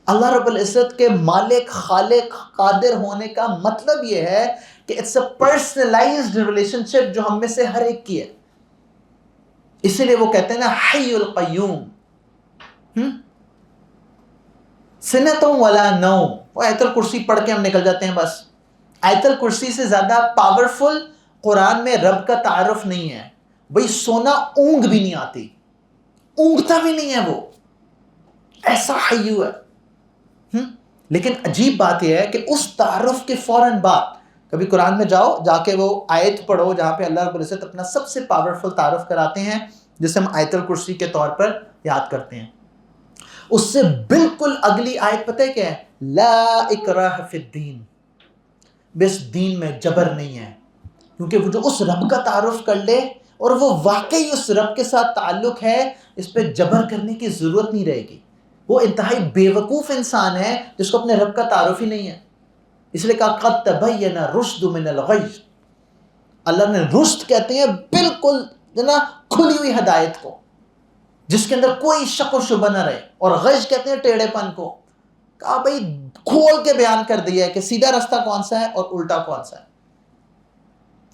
Speaker 1: اللہ رب العزت کے مالک، خالق، قادر ہونے کا مطلب یہ ہے کہ اٹس اے پرسنلائزڈ ریلیشن شپ جو ہم میں سے ہر ایک کی ہے. اسی لیے وہ کہتے ہیں نا حی القیوم، سنتوں ولا نوم. وہ آیت الکرسی پڑھ کے ہم نکل جاتے ہیں بس. آیت الکرسی سے زیادہ پاورفل قرآن میں رب کا تعارف نہیں ہے. بھئی سونا اونگ بھی نہیں آتی، اونگتا بھی نہیں ہے، وہ ایسا حیو ہے. لیکن عجیب بات یہ ہے کہ اس تعارف کے فوراً بعد کبھی قرآن میں جاؤ، جا کے وہ آیت پڑھو جہاں پہ اللہ رب العزت اپنا سب سے پاورفل تعارف کراتے ہیں، جسے ہم آیت الکرسی کے طور پر یاد کرتے ہیں. اس سے بالکل اگلی آیت پتہ ہے کیا ہے؟ لا اکراہ فی الدین، بس دین میں جبر نہیں ہے. کیونکہ وہ جو اس رب کا تعارف کر لے اور وہ واقعی اس رب کے ساتھ تعلق ہے، اس پہ جبر کرنے کی ضرورت نہیں رہے گی. وہ انتہائی بے وقوف انسان ہے جس کو اپنے رب کا تعارف ہی نہیں ہے. اس لیے کہا قد تبین الرشد من الغی، اللہ نے رشد کہتے ہیں بالکل نا کھلی ہوئی ہدایت کو، جس کے اندر کوئی شک و شبہ نہ رہے، اور غش کہتے ہیں ٹیڑھے پن کو. کہا بھائی کھول کے بیان کر دیا ہے کہ سیدھا رستہ کون سا ہے اور الٹا کون سا ہے.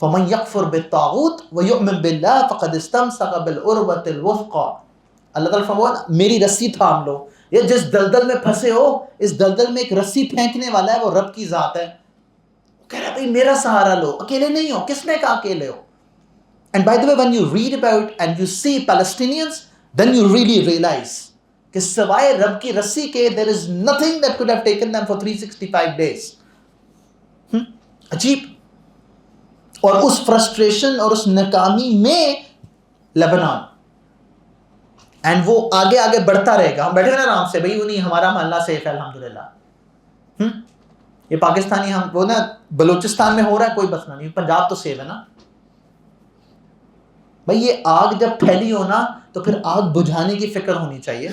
Speaker 1: فمن یکفر بالطاغوت ویؤمن باللہ فقد استمسک بالعروۃ الوثقی. اللہ تعالیٰ فرمایا میری رسی تھام لو. یہ جس دلدل میں پھنسے ہو، اس دلدل میں ایک رسی پھینکنے والا ہے، وہ رب کی ذات ہے. کہہ رہا ہے بھائی میرا سہارا لو، اکیلے نہیں ہو. کس نے کہا اکیلے ہو؟ And by the way, when you read about and you see Palestinians, then you really realize کہ سوائے رب کی رسی کے there is nothing that could have taken them for 365 days. عجیب. اور اس فرسٹریشن اور اس ناکامی میں لبنان، اینڈ وہ آگے آگے بڑھتا رہے گا. ہم بیٹھے نا آرام سے، بھائی وہ نہیں ہمارا محلہ سیف ہے الحمدللہ. یہ پاکستانی ہم وہ نا بلوچستان میں ہو رہا ہے کوئی مسئلہ نہیں، پنجاب تو سیف ہے نا. بھائی یہ آگ جب پھیلی ہو نا تو پھر آگ بجھانے کی فکر ہونی چاہیے.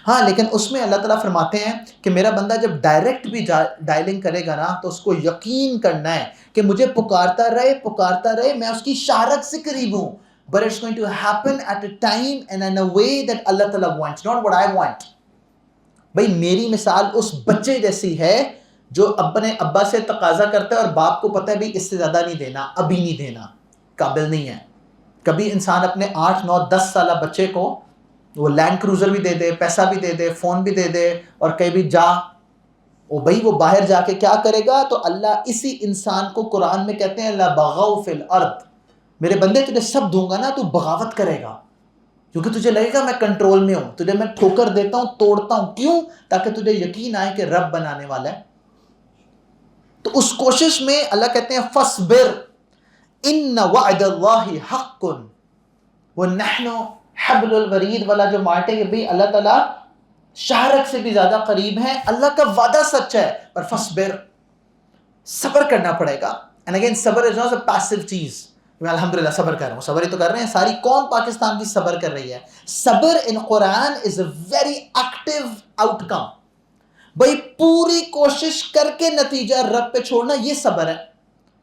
Speaker 1: ہاں لیکن اس میں اللہ تعالیٰ فرماتے ہیں کہ میرا بندہ جب ڈائریکٹ بھی ڈائلنگ کرے گا نا تو اس کو یقین کرنا ہے کہ مجھے پکارتا رہے، میں اس کی شہرت سے قریب ہوں. But it's going to happen at a time and in a way that Allah Ta'ala wants, not what I want. بھائی میری مثال اس بچے جیسی ہے جو اپنے ابا سے تقاضا کرتا ہے اور باپ کو پتہ ہے بھائی اس سے زیادہ نہیں دینا، ابھی نہیں دینا، قابل نہیں ہے. کبھی انسان اپنے 8 9 10 سالہ بچے کو وہ لینڈ کروزر بھی دے دے، پیسہ بھی دے دے، فون بھی دے دے، اور کہیں بھی جا، وہ بھائی وہ باہر جا کے کیا کرے گا؟ تو اللہ اسی انسان کو قرآن میں کہتے ہیں لَبَغَوْا فِي الْأَرْضِ، میرے بندے تجھے سب دوں گا نا تو بغاوت کرے گا، کیونکہ تجھے لگے گا میں کنٹرول میں ہوں، تجھے میں ٹھوکر دیتا ہوں، توڑتا ہوں. کیوں؟ تاکہ تجھے یقین آئے کہ رب بنانے والا ہے. تو اس کوشش میں اللہ کہتے ہیں فَاصْبِرْ إِنَّ وَعْدَ اللَّهِ حَقٌّ وَنَحْنُ حَبْلُ الْوَرِيدِ والا جو مارٹے کہ بھئی اللہ تعالیٰ شہرک سے بھی زیادہ قریب ہیں، اللہ کا وعدہ سچ ہے. پر فَاصْبِرْ، صبر کرنا پڑے گا. اینڈ اگین صبر از ناٹ اے پیسو چیز. میں الحمدللہ صبر کر رہا ہوں، صبر ہی تو کر رہے ہیں، ساری قوم پاکستان کی صبر کر رہی ہے. صبر in Quran is a very active outcome. بھائی پوری کوشش کر کے نتیجہ رب پہ چھوڑنا یہ صبر ہے.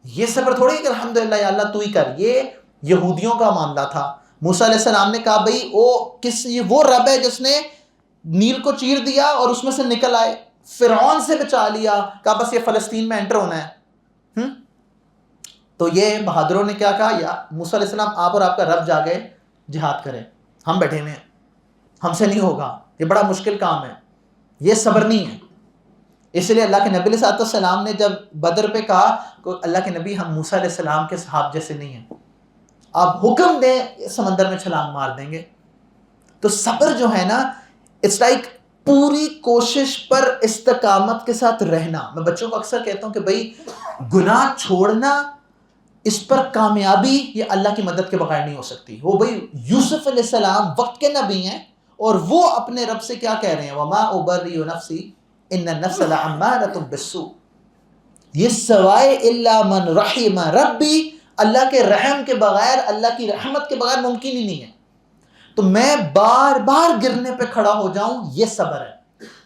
Speaker 1: یہ صبر تھوڑی کہ الحمدللہ یا اللہ تو ہی کر. یہ یہودیوں کا معاملہ تھا. موسیٰ علیہ السلام نے کہا بھائی وہ رب ہے جس نے نیل کو چیر دیا اور اس میں سے نکل آئے، فرعون سے بچا لیا، کہا بس یہ فلسطین میں انٹر ہونا ہے. تو یہ بہادروں نے کیا کہا؟ یا موسیٰ علیہ السلام آپ اور آپ کا رب جا گئے جہاد کریں، ہم بیٹھے ہوئے ہیں، ہم سے نہیں ہوگا، یہ بڑا مشکل کام ہے. یہ صبر نہیں ہے. اس لیے اللہ کے نبی علیہ السلام نے جب بدر پہ کہا کہ اللہ کے نبی ہم موسیٰ علیہ السلام کے صحاب جیسے نہیں ہیں، آپ حکم دیں سمندر میں چھلانگ مار دیں گے. تو صبر جو ہے نا اٹس لائک پوری کوشش پر استقامت کے ساتھ رہنا. میں بچوں کو اکثر کہتا ہوں کہ بھائی گناہ چھوڑنا، اس پر کامیابی یہ اللہ کی مدد کے بغیر نہیں ہو سکتی. وہ بھائی یوسف علیہ السلام وقت کے نبی ہیں اور وہ اپنے رب سے کیا کہہ رہے ہیں؟ وَمَا أُبَرِّئُ نَفْسِي إِنَّ النَّفْسَ لَعَمَّارَةٌ بِالسُّوءِ. یہ سوائے إِلَّا مَنْ رَحِمَ رَبِّي، اللہ کے رحم کے بغیر، اللہ کی رحمت کے بغیر ممکن ہی نہیں ہے. تو میں بار بار گرنے پہ کھڑا ہو جاؤں، یہ صبر ہے.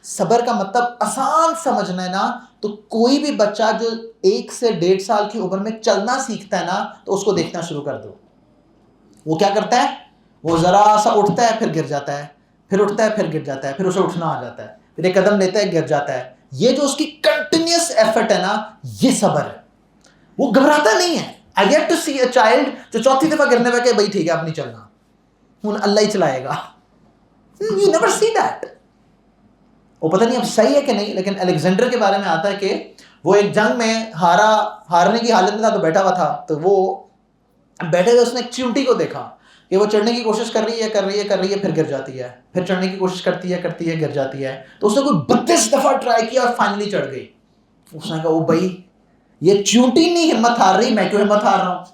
Speaker 1: صبر کا مطلب آسان سمجھنا ہے نا. تو کوئی بھی بچہ جو 1 سے 1.5 سال کی عمر میں چلنا سیکھتا ہے نا تو اس کو دیکھنا شروع کر دو. وہ کیا کرتا ہے؟ وہ ذرا سا اٹھتا ہے پھر گر جاتا ہے، پھر اٹھتا ہے پھر گر جاتا ہے، پھر اسے اٹھنا آ جاتا ہے، پھر ایک قدم لیتا ہے گر جاتا ہے. یہ جو اس کی کنٹینیوس ایفرٹ ہے نا، یہ صبر ہے. وہ گھبراتا نہیں ہے. I get to see a child جو 4تھی دفعہ گرنے پہ کہ بھائی ٹھیک ہے اب نہیں چلنا، ہوں اللہ ہی چلائے گا. You never see that. وہ پتہ نہیں اب صحیح ہے کہ نہیں، لیکن الیگزینڈر کے بارے میں آتا ہے کہ وہ ایک جنگ میں ہارنے کی حالت میں تھا تو بیٹھا ہوا تھا. تو وہ بیٹھے ہوئے اس نے ایک چیونٹی کو دیکھا کہ وہ چڑھنے کی کوشش کر رہی ہے پھر گر جاتی ہے، پھر چڑھنے کی کوشش کرتی ہے گر جاتی ہے. تو اس نے کوئی 32 دفعہ ٹرائی کیا اور فائنلی چڑھ گئی. اس نے کہا او بھائی یہ چونٹی نہیں ہمت ہار رہی، میں کیوں ہمت ہار رہا ہوں.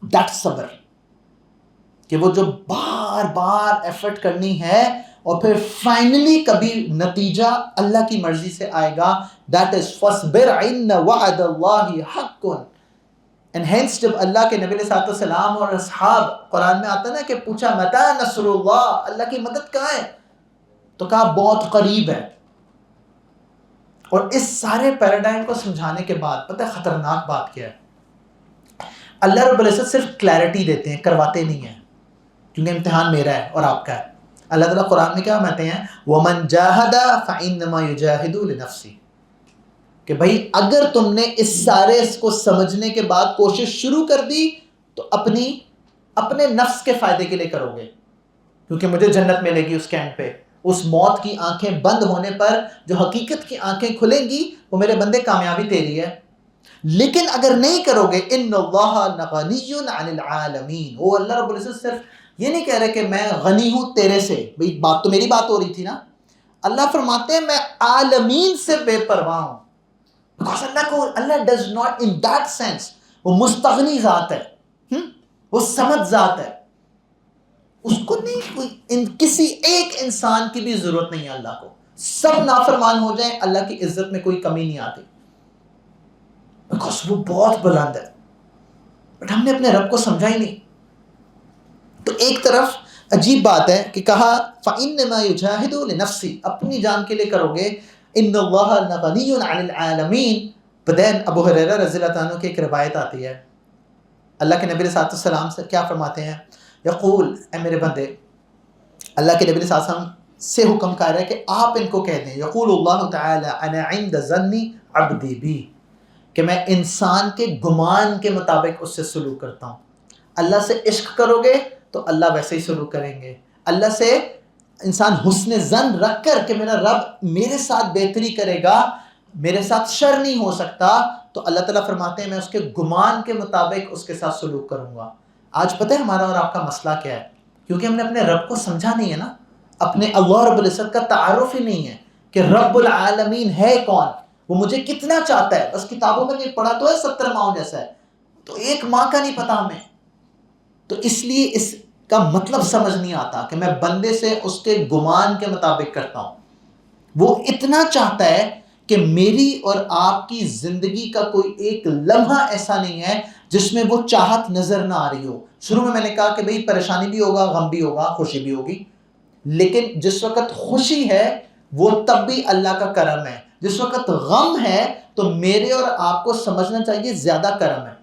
Speaker 1: دیٹ صبر، کہ وہ جو بار بار ایفرٹ کرنی ہے اور پھر فائنلی کبھی نتیجہ اللہ کی مرضی سے آئے گا. دیٹ از فَاصْبِرْ إِنَّ وَعْدَ اللَّهِ حَقٌّ. اینڈ ہینس جب اللہ کے نبی علیہ السلام اور اصحاب، قرآن میں آتا ہے نا کہ پوچھا متی نصر اللہ، اللہ کی مدد کہاں ہے، تو کہا بہت قریب ہے. اور اس سارے پیراڈائم کو سمجھانے کے بعد پتہ ہے خطرناک بات کیا ہے؟ اللہ رب العزت صرف کلیئرٹی دیتے ہیں، کرواتے نہیں ہیں، کیونکہ امتحان میرا ہے اور آپ کا ہے. اللہ تعالیٰ قرآن میں کیا فرماتے ہیں؟ وَمَنْ جَاهَدَ فَإِنَّمَا يُجَاهِدُ لِنَفْسِهِ، کہ بھائی اگر تم نے اس سارے کو سمجھنے کے بعد کوشش شروع کر دی تو اپنے نفس کے فائدے کے لیے کرو گے، کیونکہ مجھے جنت ملے گی اس کینڈ پہ. اس موت کی آنکھیں بند ہونے پر جو حقیقت کی آنکھیں کھلیں گی، وہ میرے بندے کامیابی تیری ہے. لیکن اگر نہیں کرو گے، ان اللہ غنی عن العالمین، وہ اللہ رب العزت صرف یہ نہیں کہہ رہے کہ میں غنی ہوں تیرے سے، بھئی بات تو میری بات ہو رہی تھی نا. اللہ فرماتے ہیں میں عالمین سے بے پرواہ ہوں. Because Allah does not in that sense، وہ مستغنی ذات ہے، وہ سمد ذات ہے، اس کو نہیں کوئی کسی ایک انسان کی بھی ضرورت نہیں ہے. اللہ کو سب نافرمان ہو جائیں، اللہ کی عزت میں کوئی کمی نہیں آتی، بیکاز وہ بہت بلند ہے. بٹ ہم نے اپنے رب کو سمجھا ہی نہیں. تو ایک طرف عجیب بات ہے کہ کہا فَإِنَّمَا يُجَاهِدُ لِنَفْسِهِ، اپنی جان کے لیے کرو گے. ان اللہ غنی عن العالمین. بدین ابو ہریرہ رضی اللہ عنہ کی ایک روایت آتی ہے، اللہ کے نبی علیہ السلام سے کیا فرماتے ہیں؟ یقول، اے میرے بندے، اللہ کے نبی علیہ السلام سے حکم کر رہا ہے کہ آپ ان کو کہہ دیں، یقول اللہ تعالی انا عند ظن عبدی بی، کہ میں انسان کے گمان کے مطابق اس سے سلوک کرتا ہوں. اللہ سے عشق کرو گے تو اللہ ویسے ہی سلوک کریں گے. اللہ سے انسان حسن ظن رکھ کر کہ میرا رب میرے ساتھ بہتری کرے گا، میرے ساتھ شر نہیں ہو سکتا، تو اللہ تعالیٰ فرماتے ہیں میں اس کے گمان کے مطابق اس کے ساتھ سلوک کروں گا. آج پتہ ہے ہمارا اور آپ کا مسئلہ کیا ہے؟ کیونکہ ہم نے اپنے رب کو سمجھا نہیں ہے نا، اپنے اللہ رب العزت کا تعارف ہی نہیں ہے کہ رب العالمین ہے کون، وہ مجھے کتنا چاہتا ہے. بس کتابوں میں کہیں پڑھا تو ہے 70 ماؤں جیسا ہے، تو ایک ماں کا نہیں پتا ہمیں. تو اس لیے اس کا مطلب سمجھ نہیں آتا کہ میں بندے سے اس کے گمان کے مطابق کرتا ہوں. وہ اتنا چاہتا ہے کہ میری اور آپ کی زندگی کا کوئی ایک لمحہ ایسا نہیں ہے جس میں وہ چاہت نظر نہ آ رہی ہو. شروع میں نے کہا کہ بھئی پریشانی بھی ہوگا، غم بھی ہوگا، خوشی بھی ہوگی، لیکن جس وقت خوشی ہے وہ تب بھی اللہ کا کرم ہے. جس وقت غم ہے تو میرے اور آپ کو سمجھنا چاہیے زیادہ کرم ہے.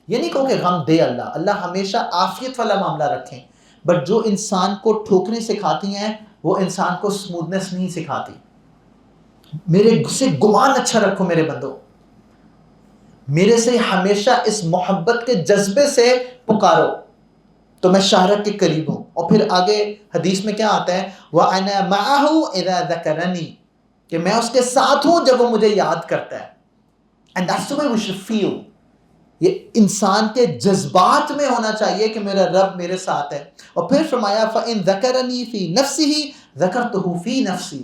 Speaker 1: یہ نہیں کہو کہ غم دے اللہ ہمیشہ عافیت والا معاملہ رکھیں. بٹ جو انسان کو ٹھوکریں سکھاتی ہیں وہ انسان کو سمودنس نہیں سکھاتی. میرے سے گمان اچھا رکھو میرے بندو، میرے سے ہمیشہ اس محبت کے جذبے سے پکارو تو میں شہرت کے قریب ہوں. اور پھر آگے حدیث میں کیا آتا ہے؟ وَأَنَا مَعَهُ إِذَا ذَكَرَنِي، کہ میں اس کے ساتھ ہوں جب وہ مجھے یاد کرتا ہے. And that's the way we should feel. یہ انسان کے جذبات میں ہونا چاہیے کہ میرا رب میرے ساتھ ہے. اور پھر فرمایا فَإِن ذَكَرَنِي فِي نَفْسِهِ ذَكَرْتُهُ فِي نَفْسِي،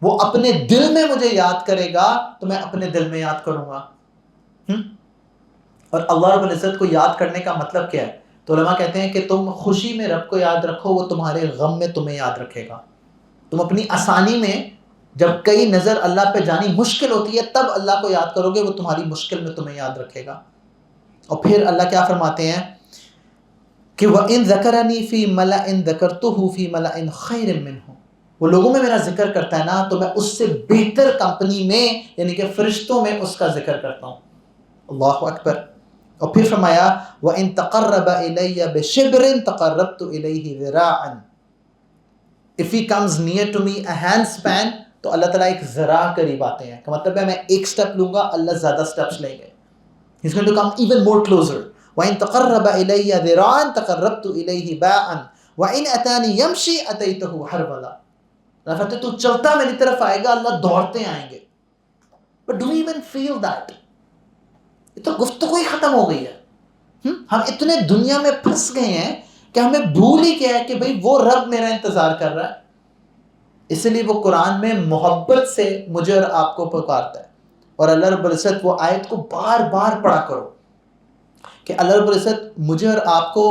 Speaker 1: وہ اپنے دل میں مجھے یاد کرے گا تو میں اپنے دل میں یاد کروں گا. اور اللہ رب العزت کو یاد کرنے کا مطلب کیا ہے؟ تو علماء کہتے ہیں کہ تم خوشی میں رب کو یاد رکھو، وہ تمہارے غم میں تمہیں یاد رکھے گا. تم اپنی آسانی میں جب کئی نظر اللہ پہ جانی مشکل ہوتی ہے تب اللہ کو یاد کرو گے، وہ تمہاری مشکل میں تمہیں یاد رکھے گا. اور پھر اللہ کیا فرماتے ہیں کہ وَإِن ذَكَرَنِي فِي مَلَئٍ ذَكَرْتُهُ فِي مَلَئٍ خَيْرٍ مِّنْهُ، وہ لوگوں میں میرا ذکر کرتا ہے نا تو میں اس سے بہتر کمپنی میں یعنی کہ فرشتوں میں اس کا ذکر کرتا ہوں. اللہ اکبر. اور پھر فرمایا وَإِن تَقَرَّبَ إِلَيَّ بِشِبْرٍ تَقَرَّبْتُ إِلَيْهِ ذِرَاعًا، if he comes near to me a hand span، تو اللہ تعالیٰ ایک ذراع قریب آتے ہیں، کا مطلب ہے میں ایک سٹیپ لوں گا اللہ زیادہ سٹیپس لیں گے. he's going to come even more closer. وَإِن تَقَرَّبَ إِلَيَّ ذِرَاعًا تَقَرَّبْتُ إِلَيْهِ بَاعًا وَإِنْ أَتَانِي يَمْشِي أَتَيْتُهُ حَرْوَلًا. اللہ فرماتے تو چلتا میری طرف آئے گا، اللہ دوڑتے آئیں گے. But do we even feel that؟ یہ تو گفتگو ہی ختم ہو گئی ہے. ہم اتنے دنیا میں پھنس گئے ہیں کہ ہمیں بھول ہی کیا ہے کہ بھئی وہ رب میرا انتظار کر رہا ہے. اس لیے وہ قرآن میں محبت سے مجھے اور آپ کو پکارتا ہے اور اللہ رب العزت وہ آیت کو بار بار پڑھا کرو کہ اللہ رب العزت مجھے اور آپ کو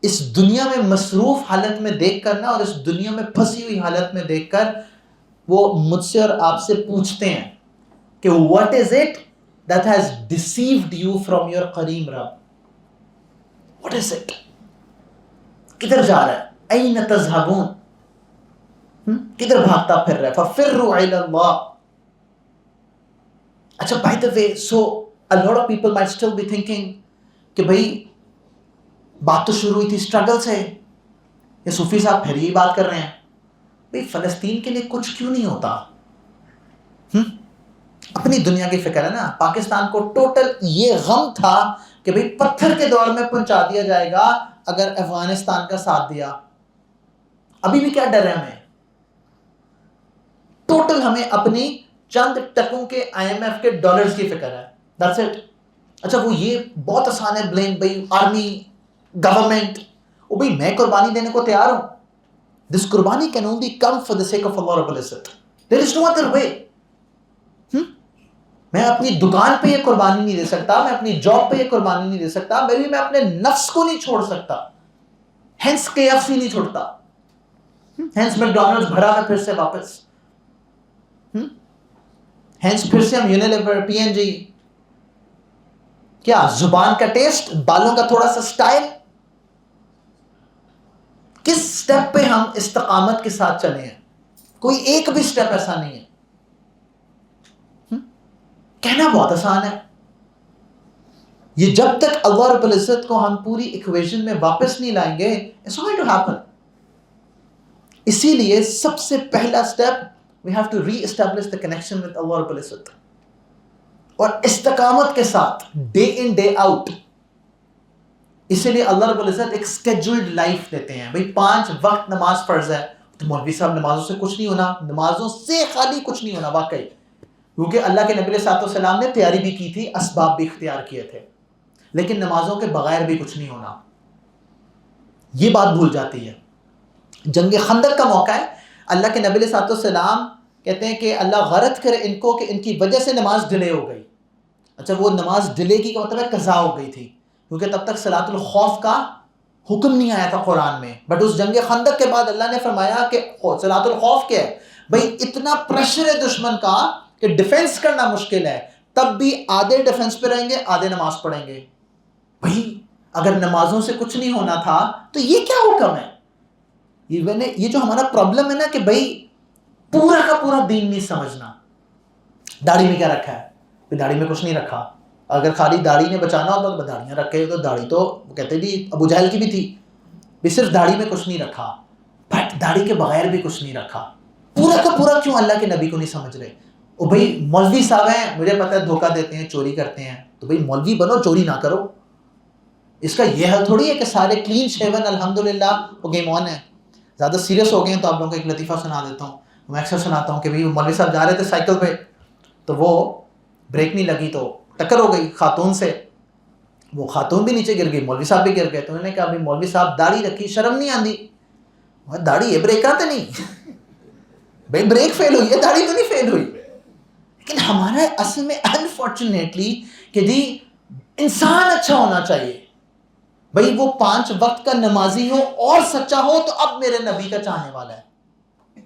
Speaker 1: اس دنیا میں مصروف حالت میں دیکھ کر نا، اور اس دنیا میں پھنسی ہوئی حالت میں دیکھ کر وہ مجھ سے اور آپ سے پوچھتے ہیں کہ what is it that has deceived you from your cream رب. What is it؟ کدھر جا رہا ہے؟ این تذہبون، کدھر بھاگتا پھر رہا ہے؟ ففروا الی اللہ. اچھا by the way, so a lot of people might still be thinking کہ بھائی بات تو شروع ہوئی تھی اسٹرگل سے، یہ صوفی صاحب پھر یہی بات کر رہے ہیں. بھائی فلسطین کے لیے کچھ کیوں نہیں ہوتا؟ اپنی دنیا کی فکر ہے نا. پاکستان کو ٹوٹل یہ غم تھا کہ بھئی پتھر کے دور میں پہنچا دیا جائے گا اگر افغانستان کا ساتھ دیا. ابھی بھی کیا ڈر ہے ہمیں؟ ٹوٹل ہمیں اپنی چند ٹکوں کے آئی ایم ایف کے ڈالرز کی فکر ہے. That's it. اچھا وہ یہ بہت آسان ہے بلیم، بھئی آرمی، گورنمنٹ. وہ بھئی میں قربانی دینے کو تیار ہوں. This قربانی can only come for the sake of Allah Rabbul Izzat. There is no other way. میں اپنی دکان پہ یہ قربانی نہیں دے سکتا، میں اپنی جاب پہ یہ قربانی نہیں دے سکتا، میں اپنے نفس کو نہیں چھوڑ سکتا. ہینس KFC نہیں چھوڑتا، ہینس میکڈونلڈز بھرا ہے پھر سے واپس، ہینس پھر سے ہم یونیلیور، PNG. کیا زبان کا ٹیسٹ، بالوں کا تھوڑا سا سٹائل؟ کس سٹیپ پہ ہم استقامت کے ساتھ چلے ہیں؟ کوئی ایک بھی سٹیپ ایسا نہیں ہے. کہنا بہت آسان ہے. یہ جب تک اللہ رب العزت کو ہم پوری ایکویشن میں واپس نہیں لائیں گے it's going to happen. اسی لیے سب سے پہلا step we have to re-establish the connection with اللہ رب العزت، اور استقامت کے ساتھ ڈے ان ڈے آؤٹ. اسی لیے اللہ رب العزت ایک اسکیجولڈ لائف دیتے ہیں. بھئی 5 وقت نماز فرض ہے تو مولوی صاحب نمازوں سے کچھ نہیں ہونا، نمازوں سے خالی کچھ نہیں ہونا. واقعی کیونکہ اللہ کے نبی علیہ الصلوۃ والسلام نے تیاری بھی کی تھی، اسباب بھی اختیار کیے تھے، لیکن نمازوں کے بغیر بھی کچھ نہیں ہونا. یہ بات بھول جاتی ہے. جنگ خندق کا موقع ہے، اللہ کے نبی علیہ الصلوۃ والسلام کہتے ہیں کہ اللہ غرض کرے ان کو کہ ان کی وجہ سے نماز ڈیلے ہو گئی. اچھا وہ نماز ڈیلے کی کا مطلب ہے قضا ہو گئی تھی، کیونکہ تب تک صلاۃ الخوف کا حکم نہیں آیا تھا قرآن میں. بٹ اس جنگ خندق کے بعد اللہ نے فرمایا کہ صلاۃ الخوف کیا ہے؟ بھائی اتنا پریشر ہے دشمن کا کہ ڈیفنس کرنا مشکل ہے، تب بھی آدھے ڈیفنس پہ رہیں گے، آدھے نماز پڑھیں گے. بھائی اگر نمازوں سے کچھ نہیں ہونا تھا تو یہ کیا حکم ہے؟ یہ جو ہمارا پرابلم ہے نا کہ بھائی پورا کا پورا دین نہیں سمجھنا. داڑھی میں کیا رکھا ہے؟ داڑھی میں کچھ نہیں رکھا. اگر خالی داڑھی نے بچانا ہوتا تو داڑیاں رکھے، تو داڑھی تو کہتے جی ابو جہل کی بھی تھی، بھی صرف داڑھی میں کچھ نہیں رکھا. بٹ داڑھی کے بغیر بھی کچھ نہیں رکھا. پورا کا پورا کیوں اللہ کے نبی کو نہیں سمجھ رہے؟ او بھائی مولوی صاحب ہیں، مجھے پتہ ہے دھوکہ دیتے ہیں، چوری کرتے ہیں، تو بھائی مولوی بنو، چوری نہ کرو. اس کا یہ حل تھوڑی ہے کہ سارے کلین شیون الحمدللہ وہ گیم آن ہے. زیادہ سیریس ہو گئے ہیں تو آپ لوگوں کو ایک لطیفہ سنا دیتا ہوں. میں اکثر سناتا ہوں کہ بھائی مولوی صاحب جا رہے تھے سائیکل پہ، تو وہ بریک نہیں لگی تو ٹکر ہو گئی خاتون سے. وہ خاتون بھی نیچے گر گئی، مولوی صاحب بھی گر گئے. تو انہوں نے کہا بھائی مولوی صاحب داڑھی رکھی، شرم نہیں آندی؟ داڑھی ہے، بریک آتے نہیں؟ بھائی بریک فیل ہوئی ہے، داڑھی تو نہیں فیل ہوئی. لیکن ہمارا اصل میں انفارچونیٹلی کہ جی انسان اچھا ہونا چاہیے. بھائی وہ 5 وقت کا نمازی ہو اور سچا ہو تو اب میرے نبی کا چاہنے والا ہے.